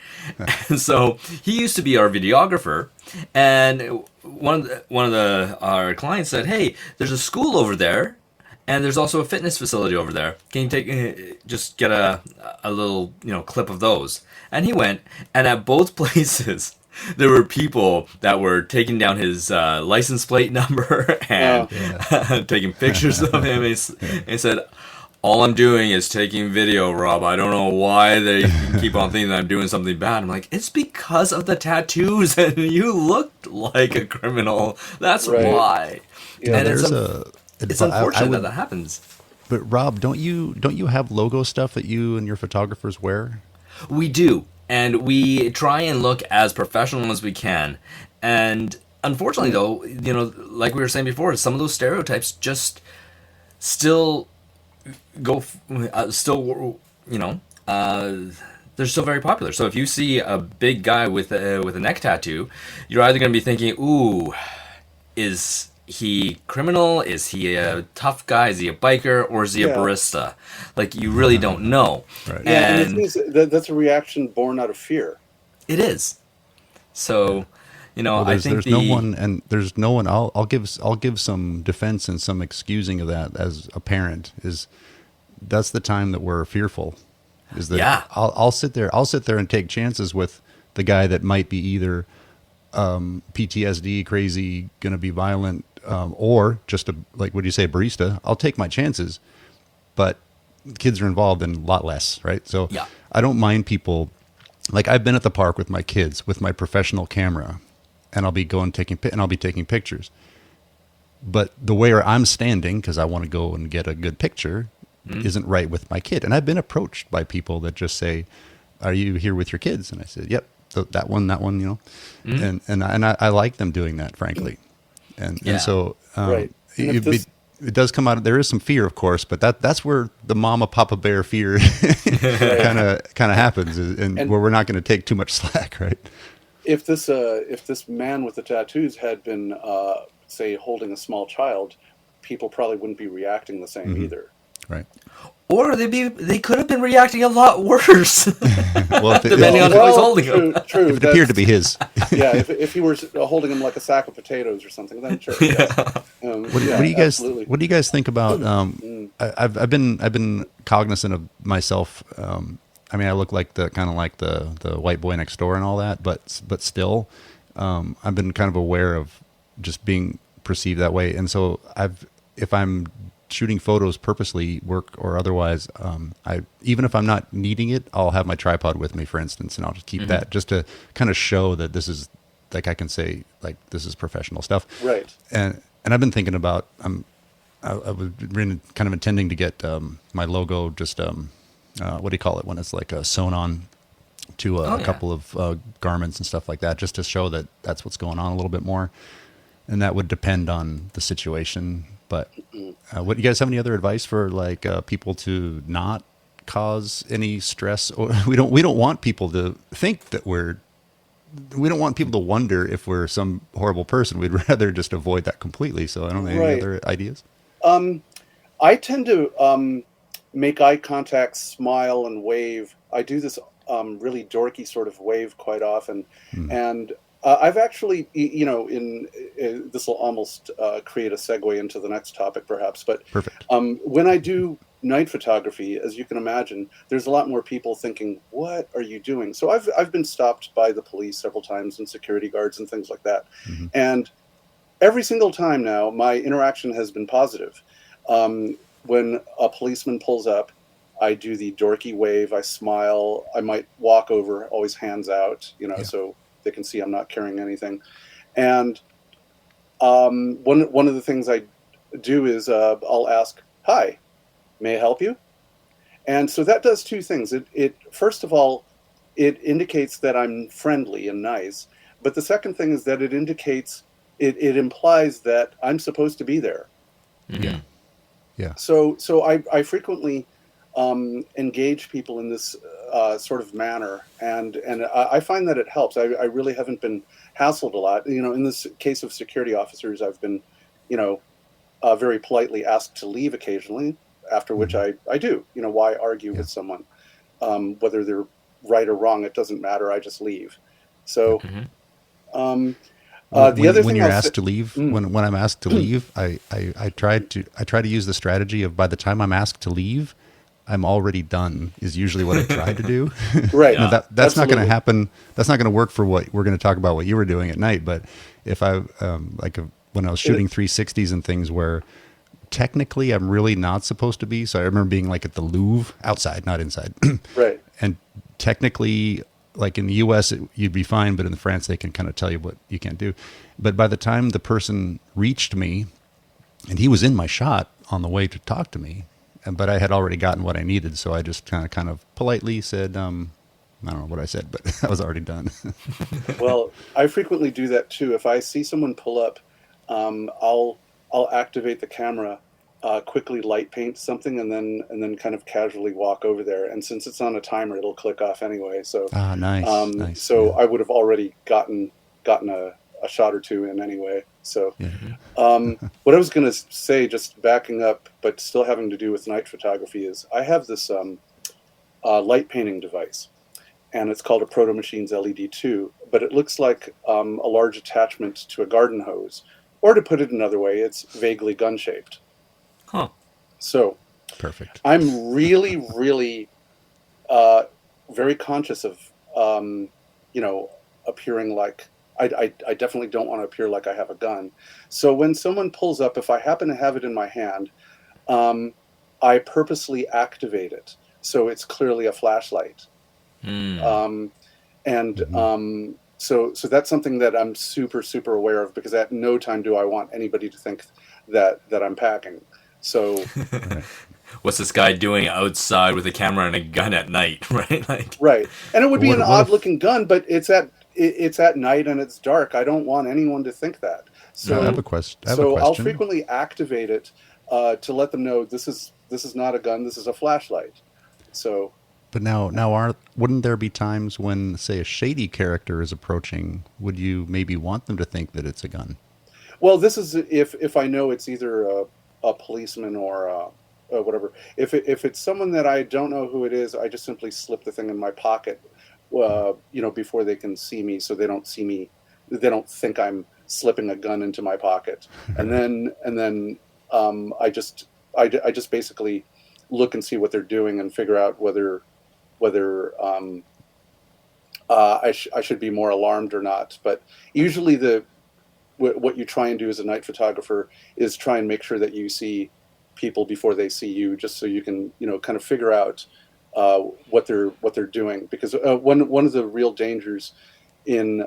And so he used to be our videographer, and one of our clients said, "Hey, there's a school over there, and there's also a fitness facility over there. Can you just get a little clip of those?" And he went, and at both places there were people that were taking down his license plate number and taking pictures of him. And he said, "All I'm doing is taking video, Rob. I don't know why they keep on thinking that I'm doing something bad." I'm like, "It's because of the tattoos, and you looked like a criminal. That's Right. why." Yeah, And There's it's unfortunate I would- that happens. But Rob, don't you have logo stuff that you and your photographers wear? We do, and we try and look as professional as we can. And unfortunately, though, like we were saying before, some of those stereotypes just still go, they're still very popular. So if you see a big guy with a neck tattoo, you're either going to be thinking, "Ooh, is he criminal? Is he a tough guy? Is he a biker? Or is he a Yeah. barista?" Like, you really don't know. Right. Yeah, and the And thing is, that's a reaction born out of fear. it is. So, Well, I think there's no one, and there's no one. I'll give some defense and some excusing of that as a parent. Is that's the time that we're fearful. Is that Yeah. I'll sit there and take chances with the guy that might be either PTSD, crazy, going to be violent, or just like what do you say, barista. I'll take my chances, but kids are involved in a lot less, right? So Yeah. I don't mind people. Like, I've been at the park with my kids with my professional camera, and I'll be taking pictures. But the way I'm standing, because I want to go and get a good picture, isn't right with my kid. And I've been approached by people that just say, "Are you here with your kids?" And I said, "Yep, that one, and I like them doing that, frankly. And so Right. And if it does come out. There is some fear, of course, but that's where the mama papa bear fear kind of happens, and where we're not going to take too much slack, right? If this man with the tattoos had been, say, holding a small child, people probably wouldn't be reacting the same either. Right. Or they could have been reacting a lot worse. Well, Depending on who he's holding true, them. true. if it appeared to be his. Yeah, if he were holding him like a sack of potatoes or something, then sure. Yeah. What do you guys? absolutely. What do you guys think about? I've been cognizant of myself. I mean, I look like the white boy next door and all that, but still, I've been kind of aware of just being perceived that way. And so if I'm shooting photos purposely, work or otherwise, even if I'm not needing it, I'll have my tripod with me, for instance, and I'll just keep that just to kind of show that this is, like, I can say, like, this is professional stuff. Right. And I've been thinking about, I was really kind of intending to get my logo just, what do you call it when it's like sewn on to a couple of garments and stuff like that, just to show that that's what's going on a little bit more. And that would depend on the situation. But what, you guys have any other advice for like people to not cause any stress? Or we don't want people to think that we don't want people to wonder if we're some horrible person. We'd rather just avoid that completely. So I don't know, any other ideas? I tend to make eye contact, smile, and wave. I do this really dorky sort of wave quite often. And I've actually, this will almost create a segue into the next topic, perhaps. But Perfect. when I do night photography, as you can imagine, there's a lot more people thinking, "What are you doing?" So I've been stopped by the police several times and security guards and things like that, Mm-hmm. and every single time now, my interaction has been positive. When a policeman pulls up, I do the dorky wave. I smile. I might walk over, always hands out, Yeah. so they can see I'm not carrying anything. And one of the things I do is I'll ask, "Hi, may I help you?" And so that does two things. It first of all, it indicates that I'm friendly and nice. But the second thing is that it implies that I'm supposed to be there. Yeah. Yeah. So I frequently engage people in this sort of manner, and I find that it helps. I really haven't been hassled a lot. In this case of security officers, I've been, very politely asked to leave occasionally, after which I do. Why argue with someone? Whether they're right or wrong, it doesn't matter. I just leave. So the other when thing you're I'll asked to leave, when I'm asked to leave, I try to use the strategy of, by the time I'm asked to leave, I'm already done, is usually what I try to do. Right. Now, that's not going to Absolutely. happen. That's not going to work for what we're going to talk about, what you were doing at night. But if I, when I was shooting 360s and things where technically I'm really not supposed to be. So I remember being like at the Louvre, outside, not inside. Right. And technically, like in the US, you'd be fine, but in France, they can kind of tell you what you can't do. But by the time the person reached me, and he was in my shot on the way to talk to me, but I had already gotten what I needed, so I just kind of politely said, I don't know what I said, but I was already done. Well, I frequently do that too. If I see someone pull up, I'll activate the camera, quickly light paint something, and then kind of casually walk over there. And since it's on a timer, it'll click off anyway. So Nice. so Yeah. I would have already gotten a shot or two in anyway. So Yeah. what I was going to say, just backing up, but still having to do with night photography, is I have this light painting device, and it's called a Proto Machines LED2, but it looks like a large attachment to a garden hose. Or to put it another way, it's vaguely gun-shaped. Huh. So Perfect. I'm really, really very conscious of, appearing like, I definitely don't want to appear like I have a gun. So when someone pulls up, if I happen to have it in my hand, I purposely activate it. So it's clearly a flashlight. So that's something that I'm super, super aware of, because at no time do I want anybody to think that I'm packing. So What's this guy doing outside with a camera and a gun at night, right? right. And it would be What an if- odd looking gun, but it's at night and it's dark. I don't want anyone to think that. So I have a question. I'll frequently activate it to let them know this is not a gun, this is a flashlight. So But now, wouldn't there be times when, say, a shady character is approaching? Would you maybe want them to think that it's a gun? well, this is if I know it's either a policeman or whatever. If it's someone that I don't know who it is, I just simply slip the thing in my pocket, before they can see me, so they don't see me. They don't think I'm slipping a gun into my pocket. And then I just basically look and see what they're doing and figure out whether I should be more alarmed or not. But usually what you try and do as a night photographer is try and make sure that you see people before they see you, just so you can kind of figure out what they're doing. Because one of the real dangers in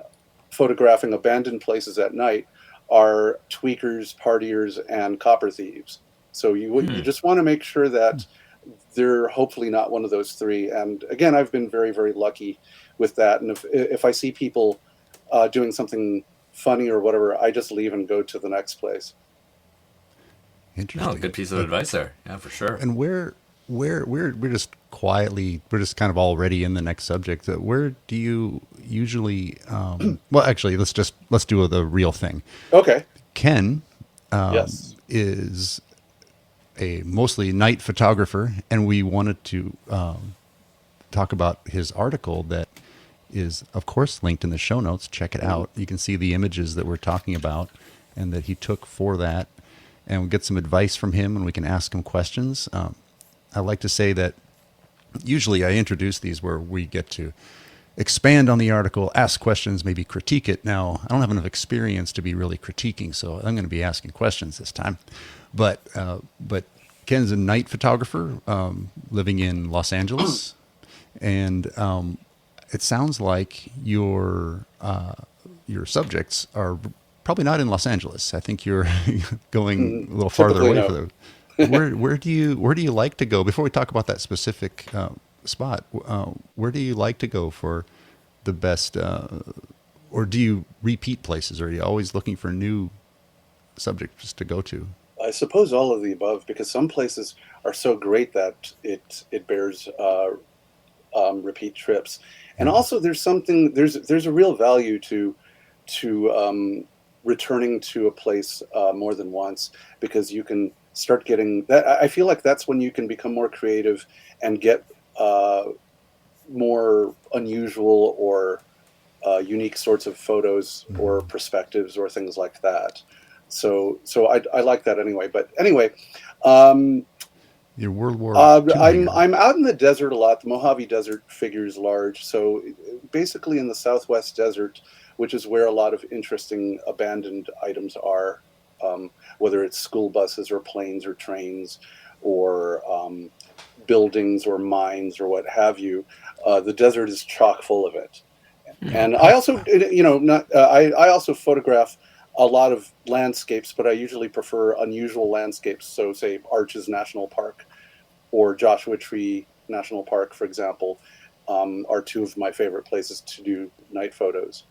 photographing abandoned places at night are tweakers, partiers, and copper thieves. So you just want to make sure that they're hopefully not one of those three. And again, I've been very, very lucky with that. And if I see people doing something funny or whatever, I just leave and go to the next place. Interesting. No, good piece of advice there. Yeah, for sure. And we're just kind of already in the next subject. Where do you usually? Well, actually, let's do the real thing. Okay. Ken Yes. is a mostly night photographer, and we wanted to talk about his article that is, of course, linked in the show notes. Check it out. You can see the images that we're talking about and that he took for that. And we'll get some advice from him and we can ask him questions. I like to say that usually I introduce these where we get to expand on the article, ask questions, maybe critique it. Now, I don't have enough experience to be really critiquing, so I'm going to be asking questions this time. But Ken's a night photographer living in Los Angeles, and it sounds like your subjects are probably not in Los Angeles. I think you're going a little farther away for those. Where do you like to go? Before we talk about that specific spot, where do you like to go for the best, or do you repeat places? Or are you always looking for new subjects to go to? I suppose all of the above, because some places are so great that it bears repeat trips, and also there's a real value to returning to a place more than once, because you can start getting that. I feel like that's when you can become more creative and get more unusual or unique sorts of photos or perspectives or things like that. So I like that anyway. But anyway, your World War II I'm out in the desert a lot. The Mojave Desert figures large. So basically in the Southwest Desert, which is where a lot of interesting abandoned items are, whether it's school buses or planes or trains or buildings or mines or what have you. The desert is chock full of it. And I also, I also photograph a lot of landscapes, but I usually prefer unusual landscapes. So say Arches National Park or Joshua Tree National Park, for example, are two of my favorite places to do night photos.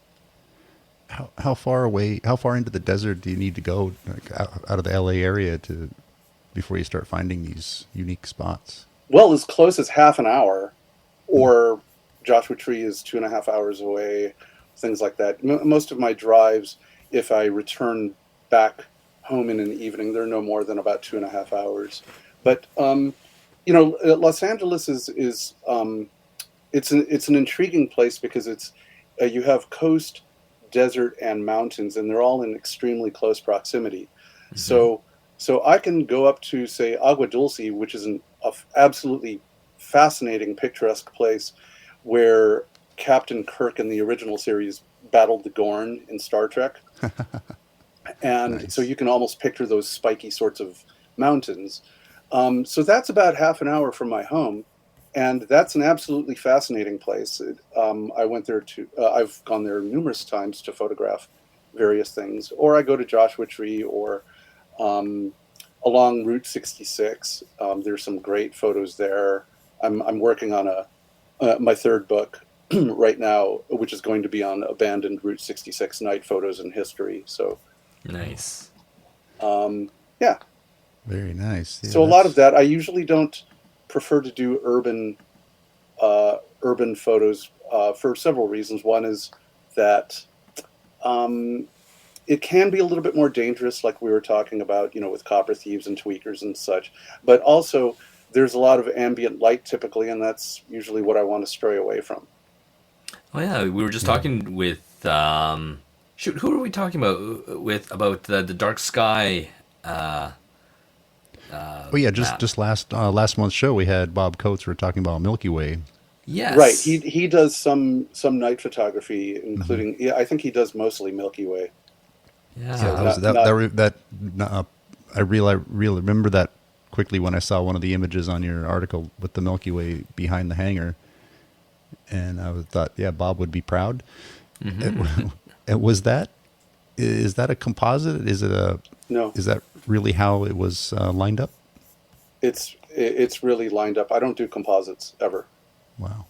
How far into the desert do you need to go, like out of the LA area before you start finding these unique spots? Well, as close as half an hour, or Joshua Tree is 2.5 hours away, things like that. Most of my drives, if I return back home in an evening, they're no more than about 2.5 hours. But Los Angeles is it's an intriguing place because it's you have coast, desert, and mountains, and they're all in extremely close proximity. So I can go up to, say, Agua Dulce, which is an absolutely fascinating, picturesque place where Captain Kirk in the original series battled the Gorn in Star Trek. And nice. So you can almost picture those spiky sorts of mountains. So that's about half an hour from my home. And that's an absolutely fascinating place. I went there I've gone there numerous times to photograph various things. Or I go to Joshua Tree or along Route 66. There's some great photos there. I'm working on my third book right now, which is going to be on abandoned Route 66 night photos and history. So nice. Yeah. Very nice. Yeah, so a lot of that, I usually don't prefer to do urban photos for several reasons. One is that it can be a little bit more dangerous, like we were talking about, with copper thieves and tweakers and such. But also, there's a lot of ambient light typically, and that's usually what I want to stray away from. Oh yeah, we were just talking with who were we talking about the dark sky? Just last month's show we had Bob Coates. We were talking about Milky Way. Yes, right. He does some night photography, including I think he does mostly Milky Way. Yeah, so I really remember that quickly when I saw one of the images on your article with the Milky Way behind the hangar, and I thought, yeah, Bob would be proud. Mm-hmm. Is that a composite? No. Is that really how it was lined up? It's really lined up. I don't do composites ever. Wow.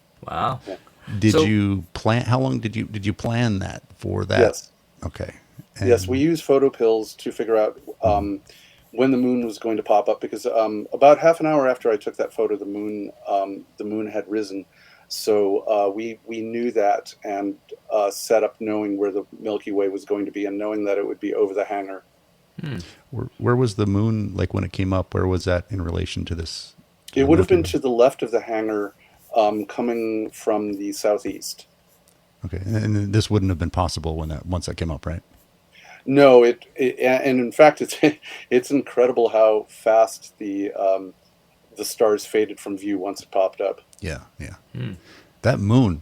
Yeah. Did you plan? How long did you plan that for that? Yes. Okay. Yes, we use photo pills to figure out when the moon was going to pop up, because about half an hour after I took that photo, the moon had risen. So we knew that and set up knowing where the Milky Way was going to be and knowing that it would be over the hangar. Where was the moon, like when it came up? Where was that in relation to this? It would have been to the left of the hangar, coming from the southeast. Okay, and this wouldn't have been possible once that came up, right? No, and in fact, it's incredible how fast the stars faded from view once it popped up. Yeah, yeah. That moon,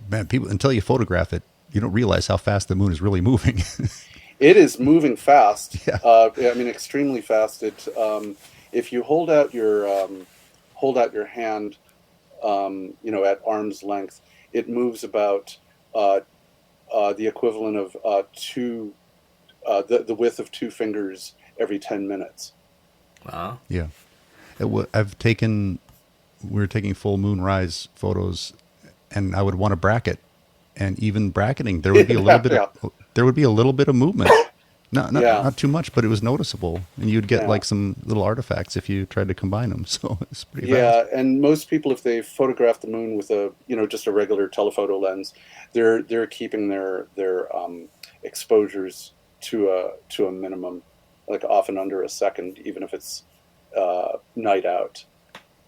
man, people until you photograph it, you don't realize how fast the moon is really moving. It is moving fast. Yeah. I mean, extremely fast. If you hold out your hand, at arm's length, it moves about the equivalent of the width of two fingers every 10 minutes. Wow. Yeah. We were taking full moon rise photos, and I would want to bracket, and even bracketing, there would be a little bit of movement. Not too much, but it was noticeable, and you'd get like some little artifacts if you tried to combine them. So it's pretty fast. And most people, if they photograph the moon with just a regular telephoto lens, they're keeping their exposures to a minimum, like often under a second, even if it's night out.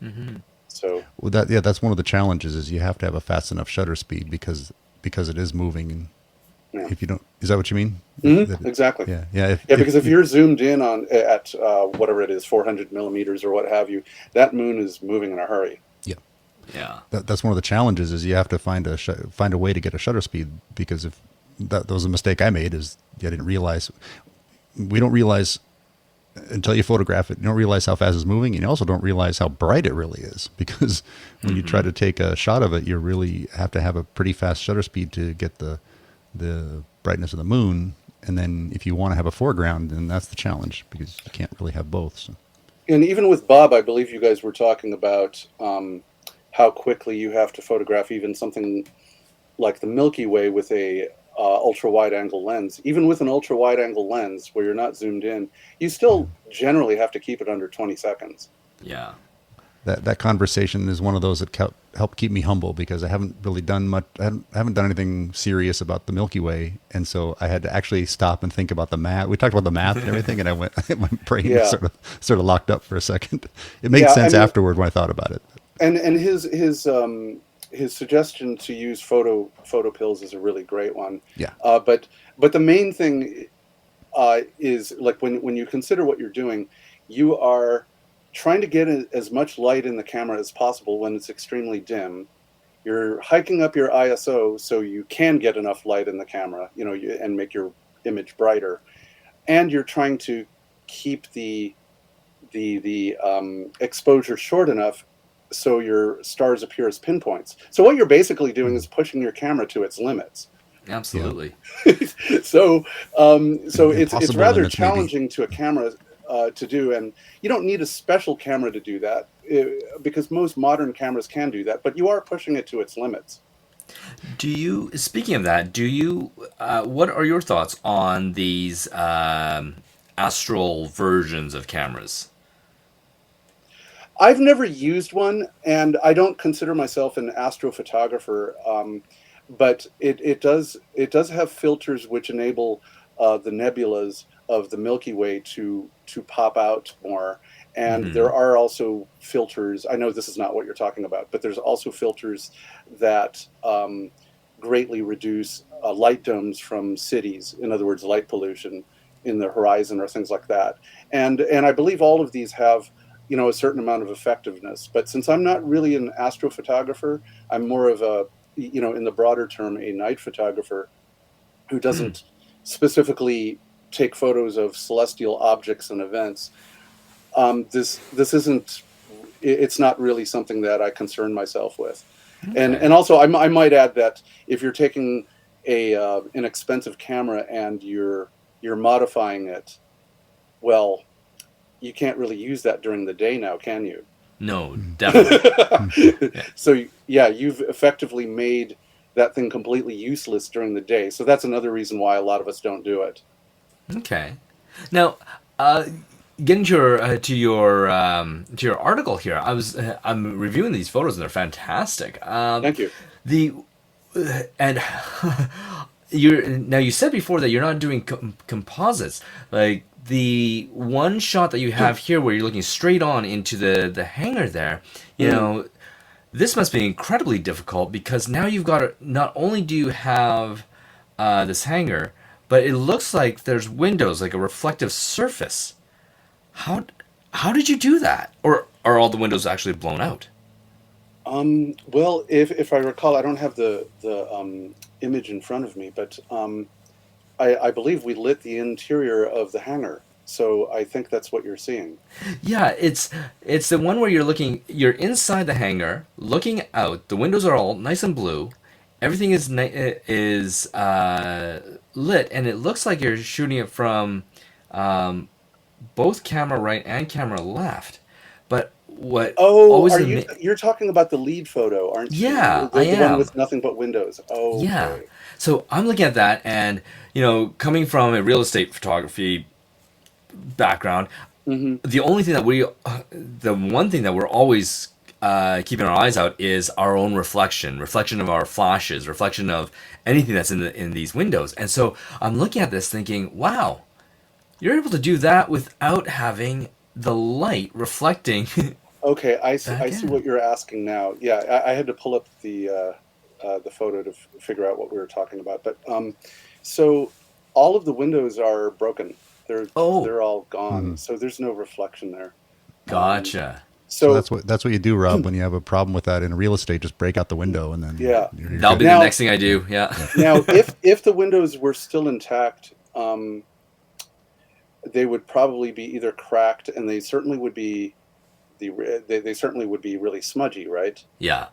Mm-hmm. So that's one of the challenges is you have to have a fast enough shutter speed because it is moving, and if you don't, is that what you mean? Mm-hmm. Exactly. Yeah. Because if you're zoomed in at whatever it is, 400 millimeters or what have you, that moon is moving in a hurry. Yeah. That's one of the challenges is you have to find a way to get a shutter speed, because if that was a mistake I made, is I didn't realize. We don't realize until you photograph it. You don't realize how fast it's moving, and you also don't realize how bright it really is, because when you try to take a shot of it, you really have to have a pretty fast shutter speed to get the brightness of the moon. And then if you want to have a foreground, then that's the challenge, because you can't really have both. So. And even with Bob, I believe you guys were talking about how quickly you have to photograph even something like the Milky Way with a ultra wide angle lens. Even with an ultra wide angle lens where you're not zoomed in, you still generally have to keep it under 20 seconds. Yeah. That conversation is one of those that helped keep me humble, because I haven't really done much. I haven't done anything serious about the Milky Way, and so I had to actually stop and think about the math. We talked about the math and everything, and my brain sort of locked up for a second. It made sense afterward when I thought about it. And his suggestion to use photo pills is a really great one. Yeah. But the main thing is, like, when you consider what you're doing, you are trying to get as much light in the camera as possible when it's extremely dim. You're hiking up your ISO so you can get enough light in the camera, and make your image brighter. And you're trying to keep the exposure short enough so your stars appear as pinpoints. So what you're basically doing is pushing your camera to its limits. Absolutely. So it's rather limits, challenging to a camera to do, and you don't need a special camera to do that, because most modern cameras can do that, but you are pushing it to its limits. Speaking of that, what are your thoughts on these astral versions of cameras? I've never used one, and I don't consider myself an astrophotographer, but it does have filters which enable the nebulas of the Milky Way to pop out more. And there are also filters. I know this is not what you're talking about, but there's also filters that greatly reduce light domes from cities. In other words, light pollution in the horizon or things like that. And I believe all of these have a certain amount of effectiveness. But since I'm not really an astrophotographer, I'm more of a, in the broader term, a night photographer who doesn't specifically take photos of celestial objects and events. This isn't, it's not really something that I concern myself with. Okay. And also I might add that if you're taking an expensive camera and you're modifying it, well, you can't really use that during the day now, can you? No, definitely. So you've effectively made that thing completely useless during the day. So that's another reason why a lot of us don't do it. Okay. Now, getting to your article here, I'm reviewing these photos and they're fantastic. Thank you. And you said before that you're not doing composites. Like the one shot that you have here, where you're looking straight on into the hangar there, you know. this must be incredibly difficult because now you've got not only do you have this hanger, but it looks like there's windows, like a reflective surface. How how did you do that? Or are all the windows actually blown out? Well, if I recall, I don't have the image in front of me, but I believe we lit the interior of the hangar. So I think that's what you're seeing. Yeah, it's the one where you're inside the hangar, looking out. The windows are all nice and blue. Everything is lit, and it looks like you're shooting it from um, both camera right and camera left. But what Oh, always you're talking about the lead photo, aren't yeah, you? I The one am. with nothing but windows. Yeah. Okay. So I'm looking at that, and coming from a real estate photography background, Hmm. the one thing that we're always keeping our eyes out is our own reflection of our flashes, reflection of anything that's in these windows. And so I'm looking at this thinking, wow, you're able to do that without having the light reflecting Okay, I back see what in. you're asking now. Yeah, I had to pull up the photo to figure out what we were talking about. But so all of the windows are broken. They're Oh, they're all gone. Hmm. So there's no reflection there. Um, gotcha. So so that's what you do, Rob, when you have a problem with that in real estate. Just break out the window, and then yeah. you're That'll be good. the Now next thing I do. Yeah. now if the windows were still intact, they would probably be either cracked, and they certainly would be they certainly would be really smudgy, right? Yeah.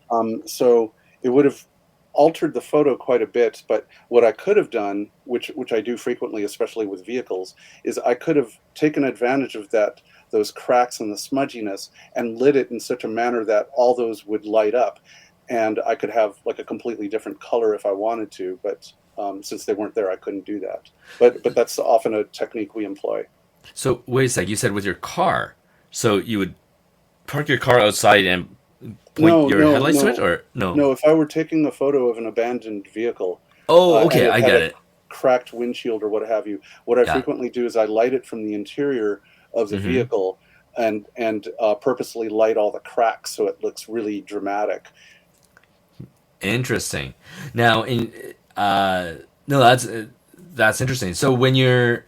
So it would have altered the photo quite a bit. But what I could have done, which I do frequently, especially with vehicles, is I could have taken advantage of those cracks and the smudginess and lit it in such a manner that all those would light up, and I could have like a completely different color if I wanted to. But since they weren't there, I couldn't do that. But that's often a technique we employ. So wait a sec. You said with your car. So you would park your car outside and point No, your no, headlights to it, no, or no? no. If I were taking a photo of an abandoned vehicle, Oh, and okay, it I had get a it. cracked windshield or what have you, what I Yeah. frequently do is I light it from the interior of the Mm-hmm. vehicle and purposely light all the cracks so it looks really dramatic. Interesting. Now, in no, that's interesting. So when you're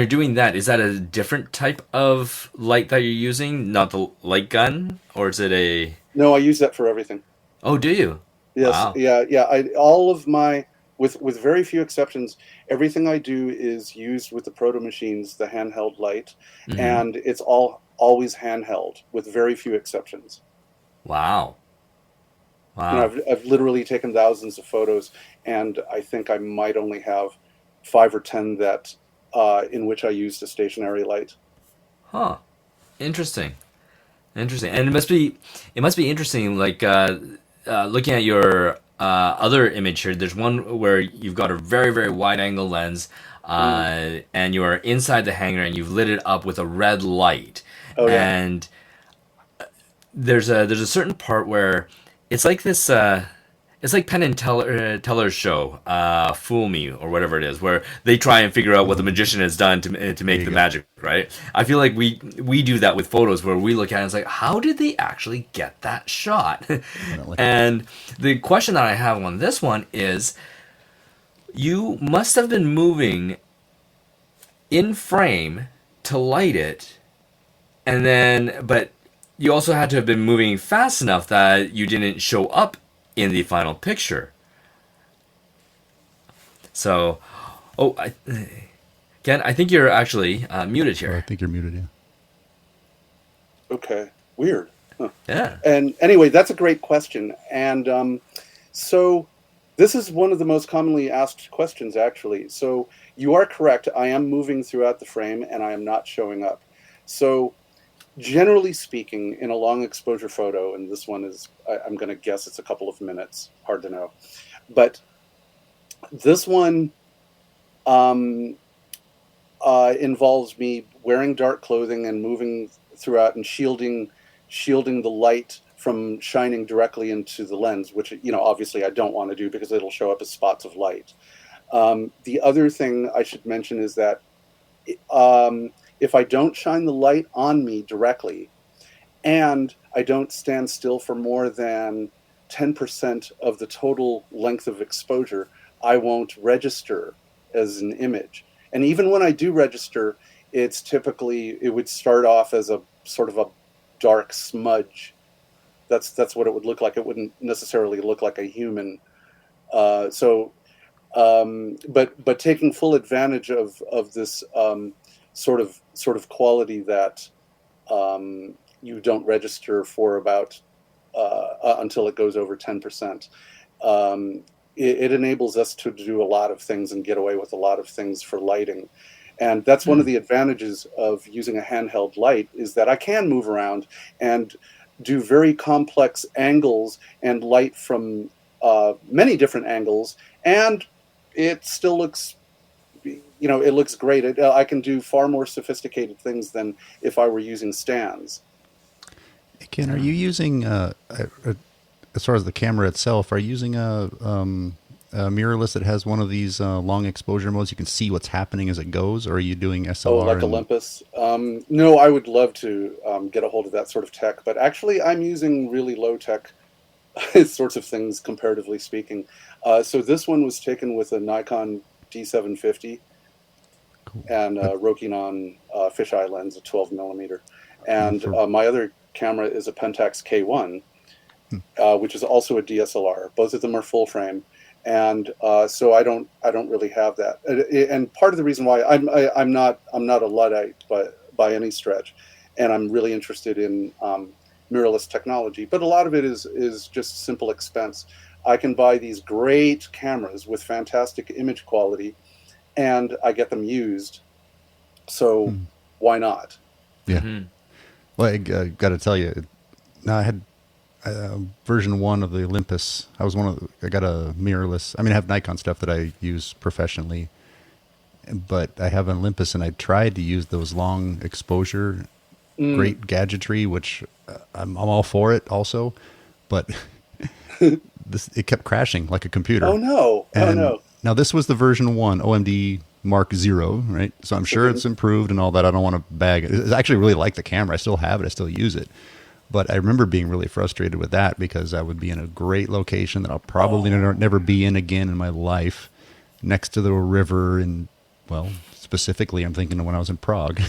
doing that, is that a different type of light that you're using, not the light gun, or is it a? No, I use that for everything. Oh, do you? Yes, Wow. yeah, yeah. All of my, with very few exceptions, everything I do is used with the proto machines, the handheld light, Mm-hmm. and it's all always handheld with very few exceptions. Wow. You know, Wow. I've literally taken thousands of photos, and I think I might only have 5 or 10 that in which I used a stationary light. Huh. Interesting. Interesting. And it must be interesting, like looking at your other image here. There's one where you've got a very, very wide angle lens, Mm. and you are inside the hangar, and you've lit it up with a red light. Oh yeah. And there's a certain part where it's like this. It's like Penn and Teller's show, Fool Me or whatever it is, where they try and figure out what the magician has done to There make you the go. magic, right? I feel like we do that with photos where we look at it and it's like, how did they actually get that shot? Definitely. And the question that I have on this one is, you must have been moving in frame to light it, and then, but you also had to have been moving fast enough that you didn't show up in the final picture. So, oh, Ken, I think you're actually muted Oh, I here. think you're muted. Yeah. Okay. Weird. Huh. Yeah. And anyway, that's a great question. And so this is one of the most commonly asked questions, actually. So you are correct. I am moving throughout the frame, and I am not showing up. So generally speaking, in a long exposure photo, and this one is, I'm going to guess it's a couple of minutes, hard to know, but this one um, involves me wearing dark clothing and moving throughout and shielding the light from shining directly into the lens, which obviously I don't want to do because it'll show up as spots of light. The other thing I should mention is that um, if I don't shine the light on me directly, and I don't stand still for more than 10% of the total length of exposure, I won't register as an image. And even when I do register, it's typically, it would start off as a sort of a dark smudge. That's what it would look like. It wouldn't necessarily look like a human. But taking full advantage of this sort of quality that you don't register for about until it goes over 10%. It enables us to do a lot of things and get away with a lot of things for lighting. And that's one of the advantages of using a handheld light, is that I can move around and do very complex angles and light from many different angles, and it still looks, it looks great. I can do far more sophisticated things than if I were using stands. Ken, are you using, as far as the camera itself, are you using a mirrorless that has one of these long exposure modes? You can see what's happening as it goes, or are you doing SLR? Oh, like Olympus? No, I would love to get a hold of that sort of tech, but actually I'm using really low tech sorts of things, comparatively speaking. So this one was taken with a Nikon D750 and Rokinon fisheye lens, a 12 millimeter. And my other camera is a Pentax K1, which is also a DSLR. Both of them are full frame. And so I don't really have that. And part of the reason why I'm not a Luddite by any stretch, and I'm really interested in mirrorless technology. But a lot of it is just simple expense. I can buy these great cameras with fantastic image quality, and I get them used. So why not? Yeah. Mm-hmm. Well, I got to tell you, I had version 1 of the Olympus. I got a mirrorless. I mean, I have Nikon stuff that I use professionally, but I have an Olympus, and I tried to use those long exposure, great gadgetry, which I'm all for it also, but it kept crashing like a computer. Oh no! And oh no! Now this was the version 1, OMD Mark 0, right? So I'm sure it's improved and all that. I don't want to bag it. I actually really like the camera. I still have it. I still use it. But I remember being really frustrated with that, because I would be in a great location that I'll probably never be in again in my life, next to the river. And, well, specifically, I'm thinking of when I was in Prague.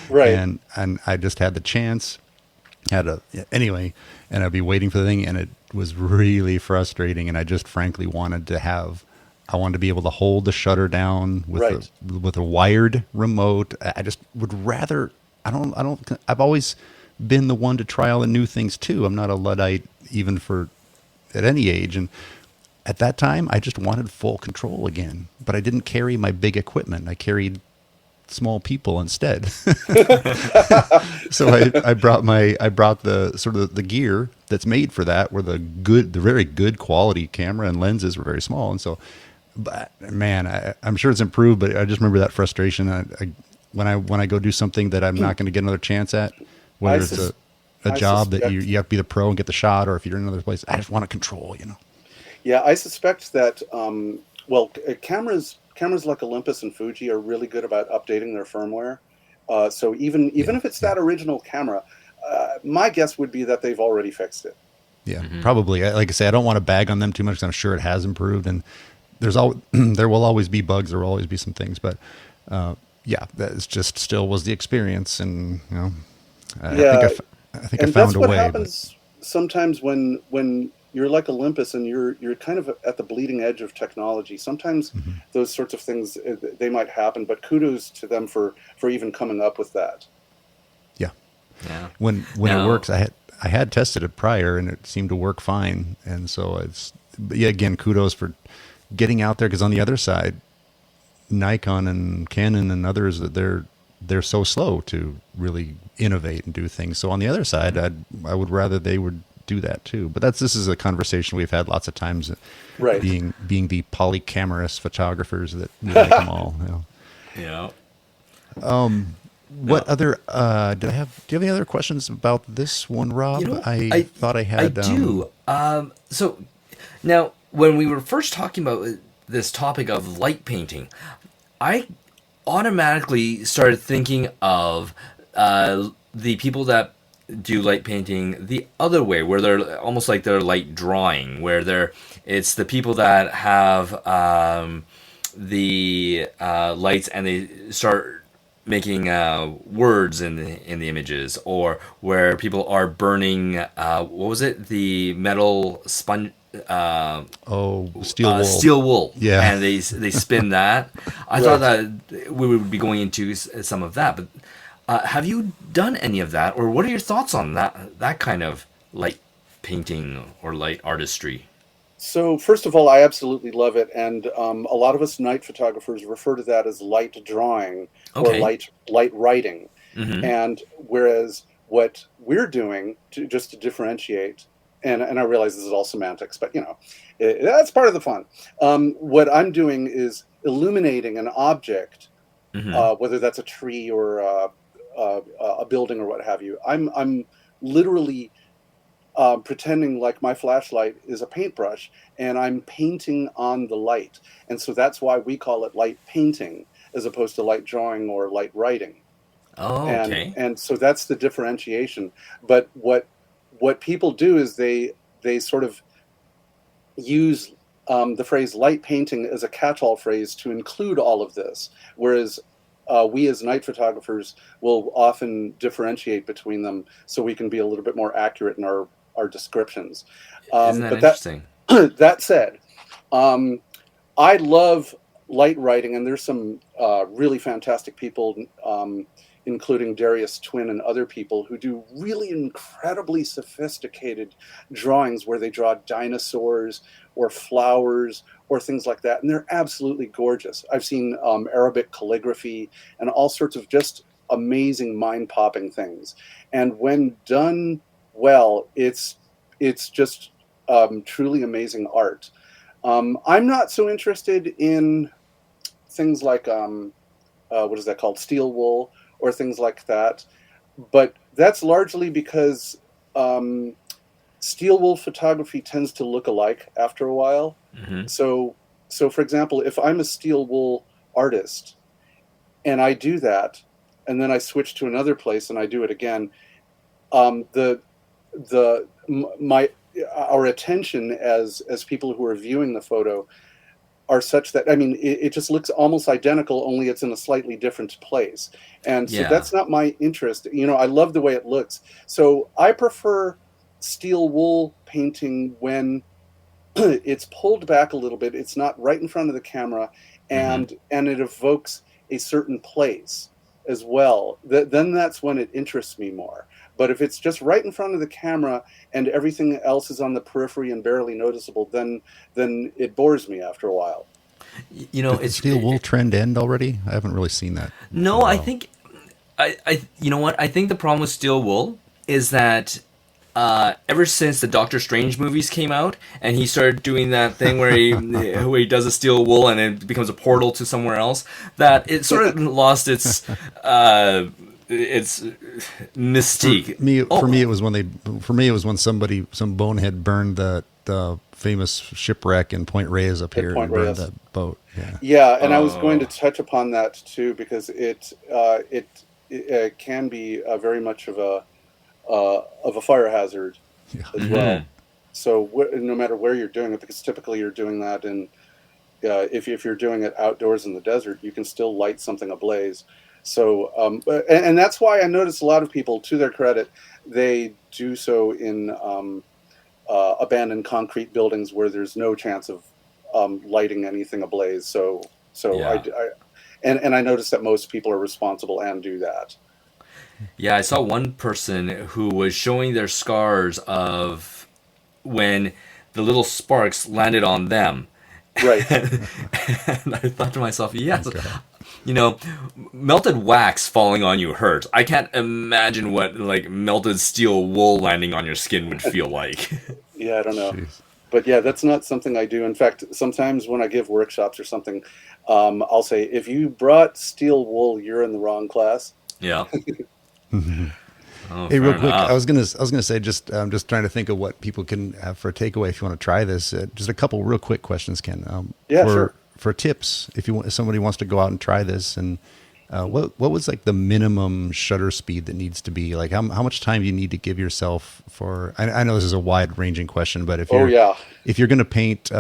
Right. And I just had the chance, anyway, and I'd be waiting for the thing, and it was really frustrating. And I just frankly wanted to be able to hold the shutter down with a wired remote. I just would rather, I've always been the one to try all the new things too. I'm not a Luddite even at any age. And at that time, I just wanted full control again, but I didn't carry my big equipment. I carried small people instead. So I brought the sort of the gear that's made for that, where the very good quality camera and lenses were very small. And so, but man, I'm sure it's improved, but I just remember that frustration. When I go do something that I'm not going to get another chance at, whether it's a job that you have to be the pro and get the shot, or if you're in another place, I just want to control, Yeah, I suspect that, cameras like Olympus and Fuji are really good about updating their firmware. So even if it's that original camera, my guess would be that they've already fixed it. Yeah, probably. Like I say, I don't want to bag on them too much, because I'm sure it has improved, and there will always be bugs, there will always be some things, but that's just still was the experience, and I think I found a way. What happens sometimes when you're like Olympus and you're kind of at the bleeding edge of technology. Sometimes those sorts of things, they might happen, but kudos to them for even coming up with that. Yeah. When it works, I had tested it prior and it seemed to work fine, and so again, kudos for getting out there, because on the other side, Nikon and Canon and others, they're so slow to really innovate and do things. So on the other side, I would rather they would do that too. But this is a conversation we've had lots of times, right? Being the polycamerous photographers that like them all. Yeah. What other? Do you have any other questions about this one, Rob? I thought I had. I do. So now, when we were first talking about this topic of light painting, I automatically started thinking of the people that do light painting the other way, where they're almost like they're light drawing, where it's the people that have the lights and they start making words in the images, or where people are burning what was it, the metal sponge, steel wool. steel wool, Yeah. and they spin that. I thought that we would be going into some of that, but have you done any of that, or what are your thoughts on that kind of light painting or light artistry? So first of all, I absolutely love it, and a lot of us night photographers refer to that as light drawing or Okay. light writing. Mm-hmm. And whereas what we're doing just to differentiate, and I realize this is all semantics, but that's part of the fun. What I'm doing is illuminating an object, Mm-hmm. whether that's a tree or a building or what have you. I'm literally pretending like my flashlight is a paintbrush, and I'm painting on the light. And so that's why we call it light painting as opposed to light drawing or light writing. Oh, okay. And so that's the differentiation. But what people do is they sort of use the phrase light painting as a catch-all phrase to include all of this, whereas we as night photographers will often differentiate between them so we can be a little bit more accurate in our descriptions. Isn't that But interesting? that said, I love light writing, and there's some really fantastic people, including Darius Twin and other people, who do really incredibly sophisticated drawings where they draw dinosaurs or flowers or things like that, and they're absolutely gorgeous. I've seen Arabic calligraphy and all sorts of just amazing, mind-popping things. And when done well, it's just truly amazing art. I'm not so interested in things like what is that called, steel wool or things like that, but that's largely because steel wool photography tends to look alike after a while. Mm-hmm. So for example, if I'm a steel wool artist and I do that, and then I switch to another place and I do it again, our attention as people who are viewing the photo are such that, I mean, it just looks almost identical, only it's in a slightly different place. And so Yeah. that's not my interest. I love the way it looks. So I prefer steel wool painting when it's pulled back a little bit. It's not right in front of the camera, and it evokes a certain place as well. Then that's when it interests me more. But if it's just right in front of the camera and everything else is on the periphery and barely noticeable, then it bores me after a while. Did the steel wool trend end already? I haven't really seen that. No, I think you know what? I think the problem with steel wool is that ever since the Doctor Strange movies came out, and he started doing that thing where he does a steel wool and it becomes a portal to somewhere else, that it sort of lost its mystique. For me, it was when some bonehead burned the famous shipwreck in Point Reyes up here and burned that boat. Yeah, and I was going to touch upon that too, because it can be very much of a fire hazard as well. So no matter where you're doing it, because typically you're doing that in if you're doing it outdoors in the desert, you can still light something ablaze. So and that's why I notice a lot of people, to their credit, they do so in abandoned concrete buildings where there's no chance of lighting anything ablaze. So yeah. I notice that most people are responsible and do that. Yeah, I saw one person who was showing their scars of when the little sparks landed on them. Right. And I thought to myself, yes, melted wax falling on you hurts. I can't imagine what melted steel wool landing on your skin would feel like. Yeah, I don't know. Jeez. But yeah, that's not something I do. In fact, sometimes when I give workshops or something, I'll say, if you brought steel wool, you're in the wrong class. Yeah. Hey, real quick, I was gonna say, I'm just trying to think of what people can have for a takeaway if you want to try this. Just a couple real quick questions, Ken. Yeah, sure. For tips, if somebody wants to go out and try this and What was like the minimum shutter speed that needs to be? Like how much time do you need to give yourself for? I know this is a wide ranging question, but Oh yeah. if you're going to paint,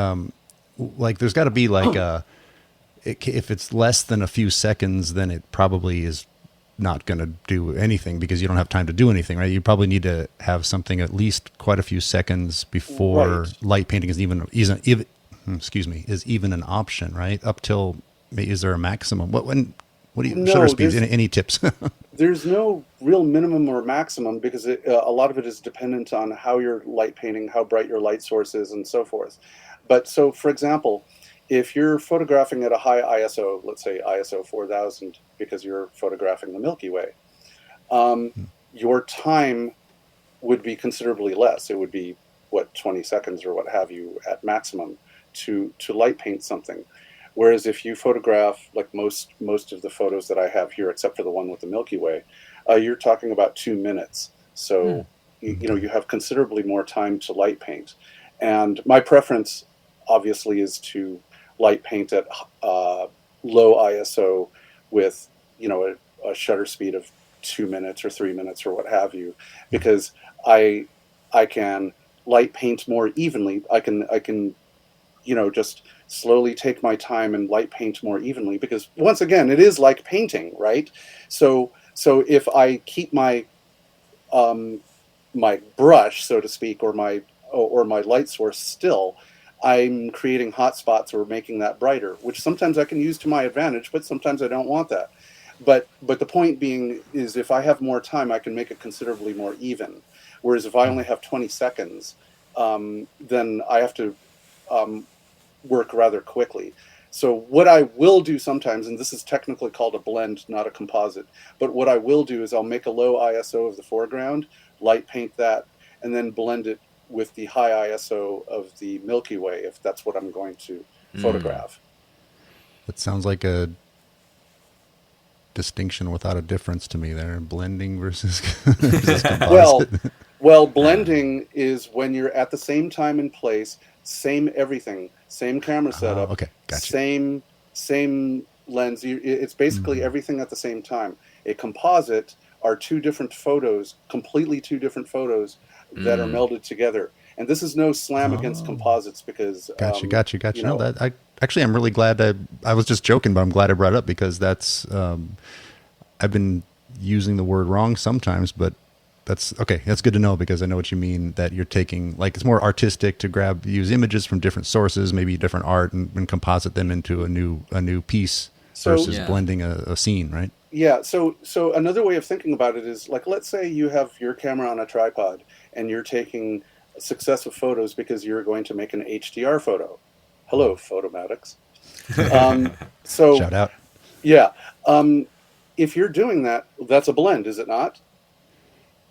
like there's got to be like if it's less than a few seconds, then it probably is not going to do anything because you don't have time to do anything, right? You probably need to have something at least quite a few seconds before Right. light painting is even excuse me, is even an option, right? Up till, is there a maximum? What do you shutter No, speeds? Any tips? there's no real minimum or maximum because a lot of it is dependent on how you're light painting, how bright your light source is, and so forth. But so, for example, if you're photographing at a high ISO, let's say ISO 4000, because you're photographing the Milky Way, your time would be considerably less. It would be, what, 20 seconds or what have you at maximum to light paint something. Whereas if you photograph, like most of the photos that I have here, except for the one with the Milky Way, you're talking about 2 minutes. So, you know, you have considerably more time to light paint. And my preference, obviously, is to light paint at low ISO with, you know, a shutter speed of 2 minutes or 3 minutes or what have you, because I can light paint more evenly. I can you know, just slowly take my time and light paint more evenly, because once again, it is like painting, right? So if I keep my my brush, so to speak, or my light source still, I'm creating hot spots or making that brighter, which sometimes I can use to my advantage, but sometimes I don't want that. But the point being is, if I have more time, I can make it considerably more even. Whereas if I only have 20 seconds, then I have to work rather quickly. So what I will do sometimes, and this is technically called a blend, not a composite, but what I will do is I'll make a low ISO of the foreground, light paint that, and then blend it with the high ISO of the Milky Way, if that's what I'm going to photograph. That sounds like a distinction without a difference to me there. Blending versus, versus composite. Well, blending is when you're at the same time and place, same everything, same camera setup, okay, gotcha. same lens. It's basically everything at the same time. A composite are two different photos, completely two different photos that are melded together. And this is no slam against composites, because Gotcha. you No, know, I'm really glad I was just joking, but I'm glad I brought it up because that's I've been using the word wrong sometimes, but that's okay. That's good to know because I know what you mean, that you're taking, like, it's more artistic to use images from different sources, maybe different art, and composite them into a new piece versus blending a scene, right? Yeah. So another way of thinking about it is, like, let's say you have your camera on a tripod and you're taking successive photos because you're going to make an HDR photo. Hello, Photomatix. So Shout out. yeah. If you're doing that, that's a blend, is it not?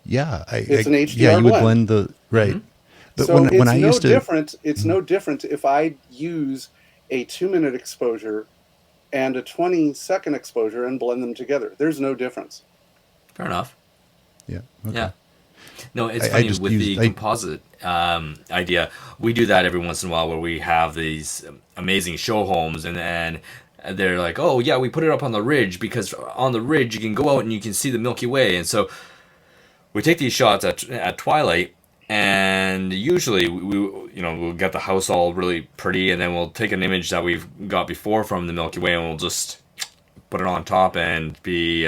Yeah, It's an HDR yeah, you would blend. blend the right. But So when it's I no used to, different. It's no different if I use a 2 minute exposure and a 20-second exposure and blend them together. There's no difference. Fair enough. yeah, okay. Yeah. No, it's I funny just with used- the composite idea. We do that every once in a while, where we have these amazing show homes, and they're like, "Oh yeah, we put it up on the ridge because on the ridge you can go out and you can see the Milky Way." And so we take these shots at twilight, and usually we'll get the house all really pretty, and then we'll take an image that we've got before from the Milky Way, and we'll just put it on top and be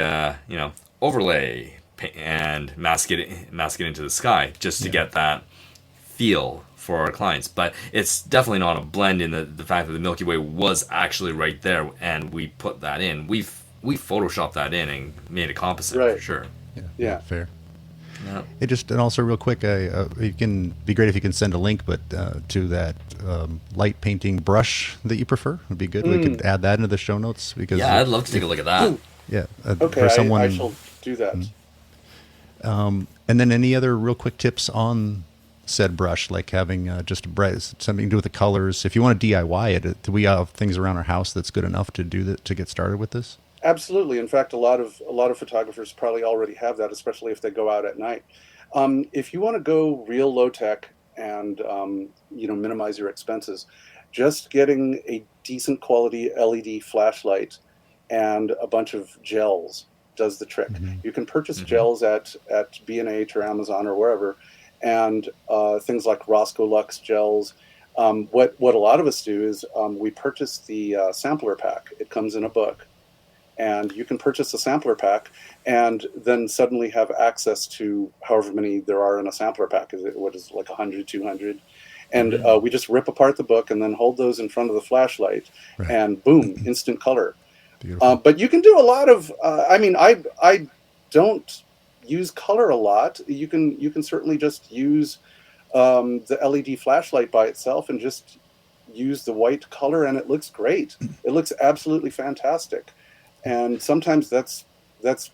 overlay and mask it into the sky, just to get that feel for our clients. But it's definitely not a blend in the fact that the Milky Way was actually right there, and we put that in. We photoshopped that in and made a composite Right. for sure. Yeah. fair. Yeah. And also real quick, it can be great if you can send a link, but to that light painting brush that you prefer would be good. We could add that into the show notes because Yeah, I'd love to take a look at that. yeah, Okay, for someone. I shall do that. And then any other real quick tips on said brush, like having just a bright, something to do with the colors. If you want to DIY it, do we have things around our house that's good enough to do that, to get started with this? Absolutely. In fact, a lot of photographers probably already have that, especially if they go out at night. If you want to go real low tech and minimize your expenses, just getting a decent quality LED flashlight and a bunch of gels does the trick. You can purchase gels at B&H or Amazon or wherever, and things like Roscoe Lux gels. What a lot of us do is we purchase the sampler pack. It comes in a book, and you can purchase a sampler pack and then suddenly have access to however many there are in a sampler pack. What is it, like 100, 200? And we just rip apart the book and then hold those in front of the flashlight, and boom, instant color. But you can do a lot of, I don't use color a lot. You can certainly just use the LED flashlight by itself and just use the white color, and it looks great. It looks absolutely fantastic. And sometimes that's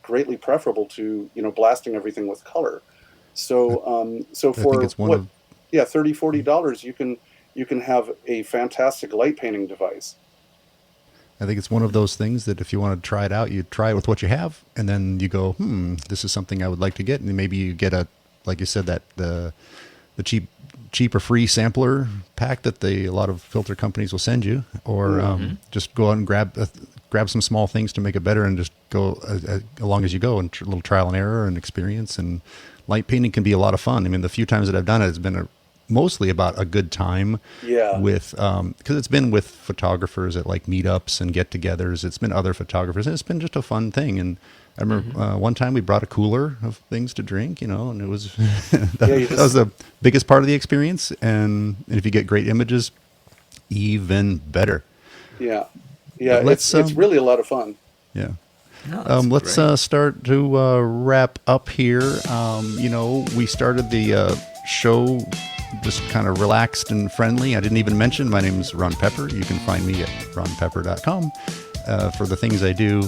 greatly preferable to, blasting everything with color. So for $30, $40, you can have a fantastic light painting device. I think it's one of those things that if you want to try it out, you try it with what you have, and then you go, this is something I would like to get. And maybe you get like you said, that the cheap or free sampler pack that a lot of filter companies will send you, or just go out and grab some small things to make it better, and just go along as you go, and a little trial and error and experience. And light painting can be a lot of fun. I mean, the few times that I've done it, it's been mostly about a good time with, because it's been with photographers at like meetups and get-togethers. It's been other photographers, and it's been just a fun thing. And I remember one time we brought a cooler of things to drink, and it was that was the biggest part of the experience. And if you get great images, even better. It's really a lot of fun. No, let's start to wrap up here. We started the show just kind of relaxed and friendly. I didn't even mention my name is Ron Pepper. You can find me at ronpepper.com. For the things I do,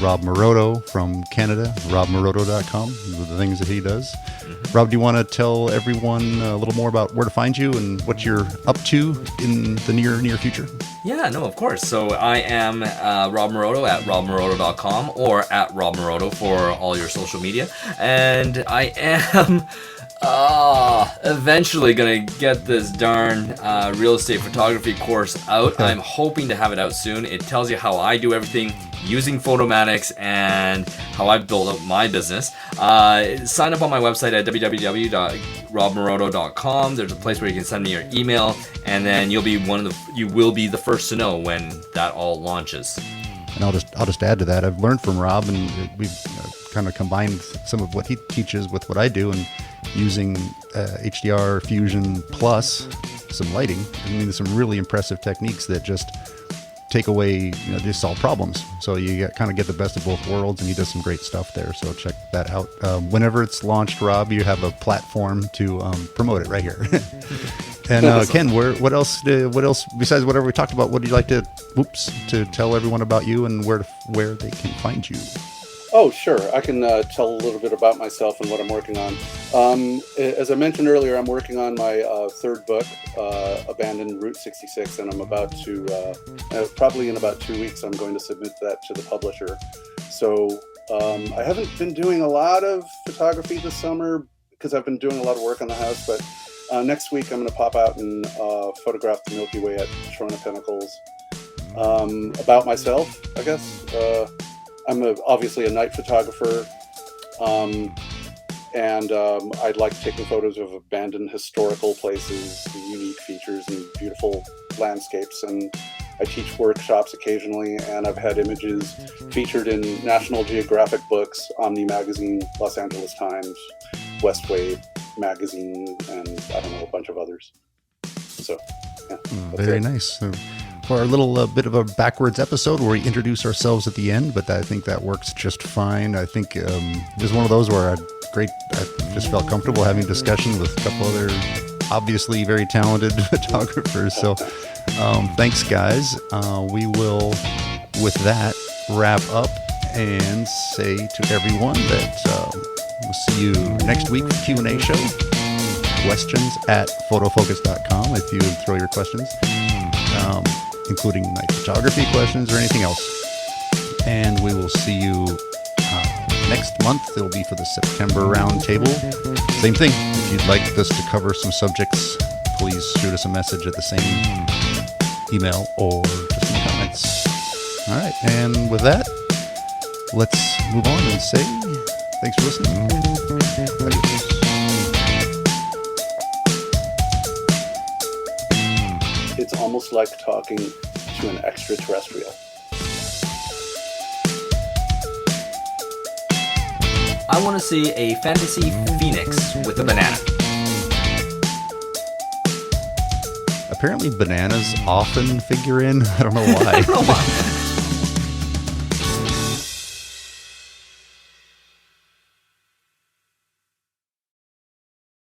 Rob Moroto from Canada, robmoroto.com, the things that he does. Rob, do you want to tell everyone a little more about where to find you and what you're up to in the near future? Yeah, no, of course. So I am Rob Moroto at robmoroto.com, or at Rob Moroto for all your social media. And I am eventually going to get this darn real estate photography course out. I'm hoping to have it out soon. It tells you how I do everything using Photomatix and how I build up my business. Sign up on my website at www.robmoroto.com. There's a place where you can send me your email, and then you will be the first to know when that all launches. And I'll just add to that. I've learned from Rob, and we've kind of combined some of what he teaches with what I do, and using HDR Fusion plus some lighting. I mean, there's some really impressive techniques that just take away, they solve problems. So you kind of get the best of both worlds, and he does some great stuff there. So check that out. Whenever it's launched, Rob, you have a platform to promote it right here. And Ken, what else besides whatever we talked about? What would you like to tell everyone about you and where they can find you? Oh, sure. I can tell a little bit about myself and what I'm working on. As I mentioned earlier, I'm working on my third book, Abandoned Route 66, and I'm about to, probably in about 2 weeks, I'm going to submit that to the publisher. So I haven't been doing a lot of photography this summer because I've been doing a lot of work on the house, but next week I'm going to pop out and photograph the Milky Way at Trona Pinnacles. About myself, I guess. I'm obviously a night photographer, and I like taking photos of abandoned historical places, unique features, and beautiful landscapes. And I teach workshops occasionally, and I've had images featured in National Geographic books, Omni Magazine, Los Angeles Times, Westway Magazine, and I don't know, a bunch of others. So, yeah. Very nice. For our little bit of a backwards episode where we introduce ourselves at the end, but I think that works just fine. I think this is one of those where I just felt comfortable having a discussion with a couple other obviously very talented photographers. So thanks, guys. We will, with that, wrap up and say to everyone that we'll see you next week for Q&A show. Questions at photofocus.com if you throw your questions. Including night photography questions or anything else. And we will see you next month. It'll be for the September Roundtable. Same thing. If you'd like us to cover some subjects, please shoot us a message at the same email or just in the comments. All right. And with that, let's move on and say thanks for listening. Adios. It's almost like talking to an extraterrestrial. I want to see a fantasy phoenix with a banana. Apparently bananas often figure in. I don't know why. I don't know why.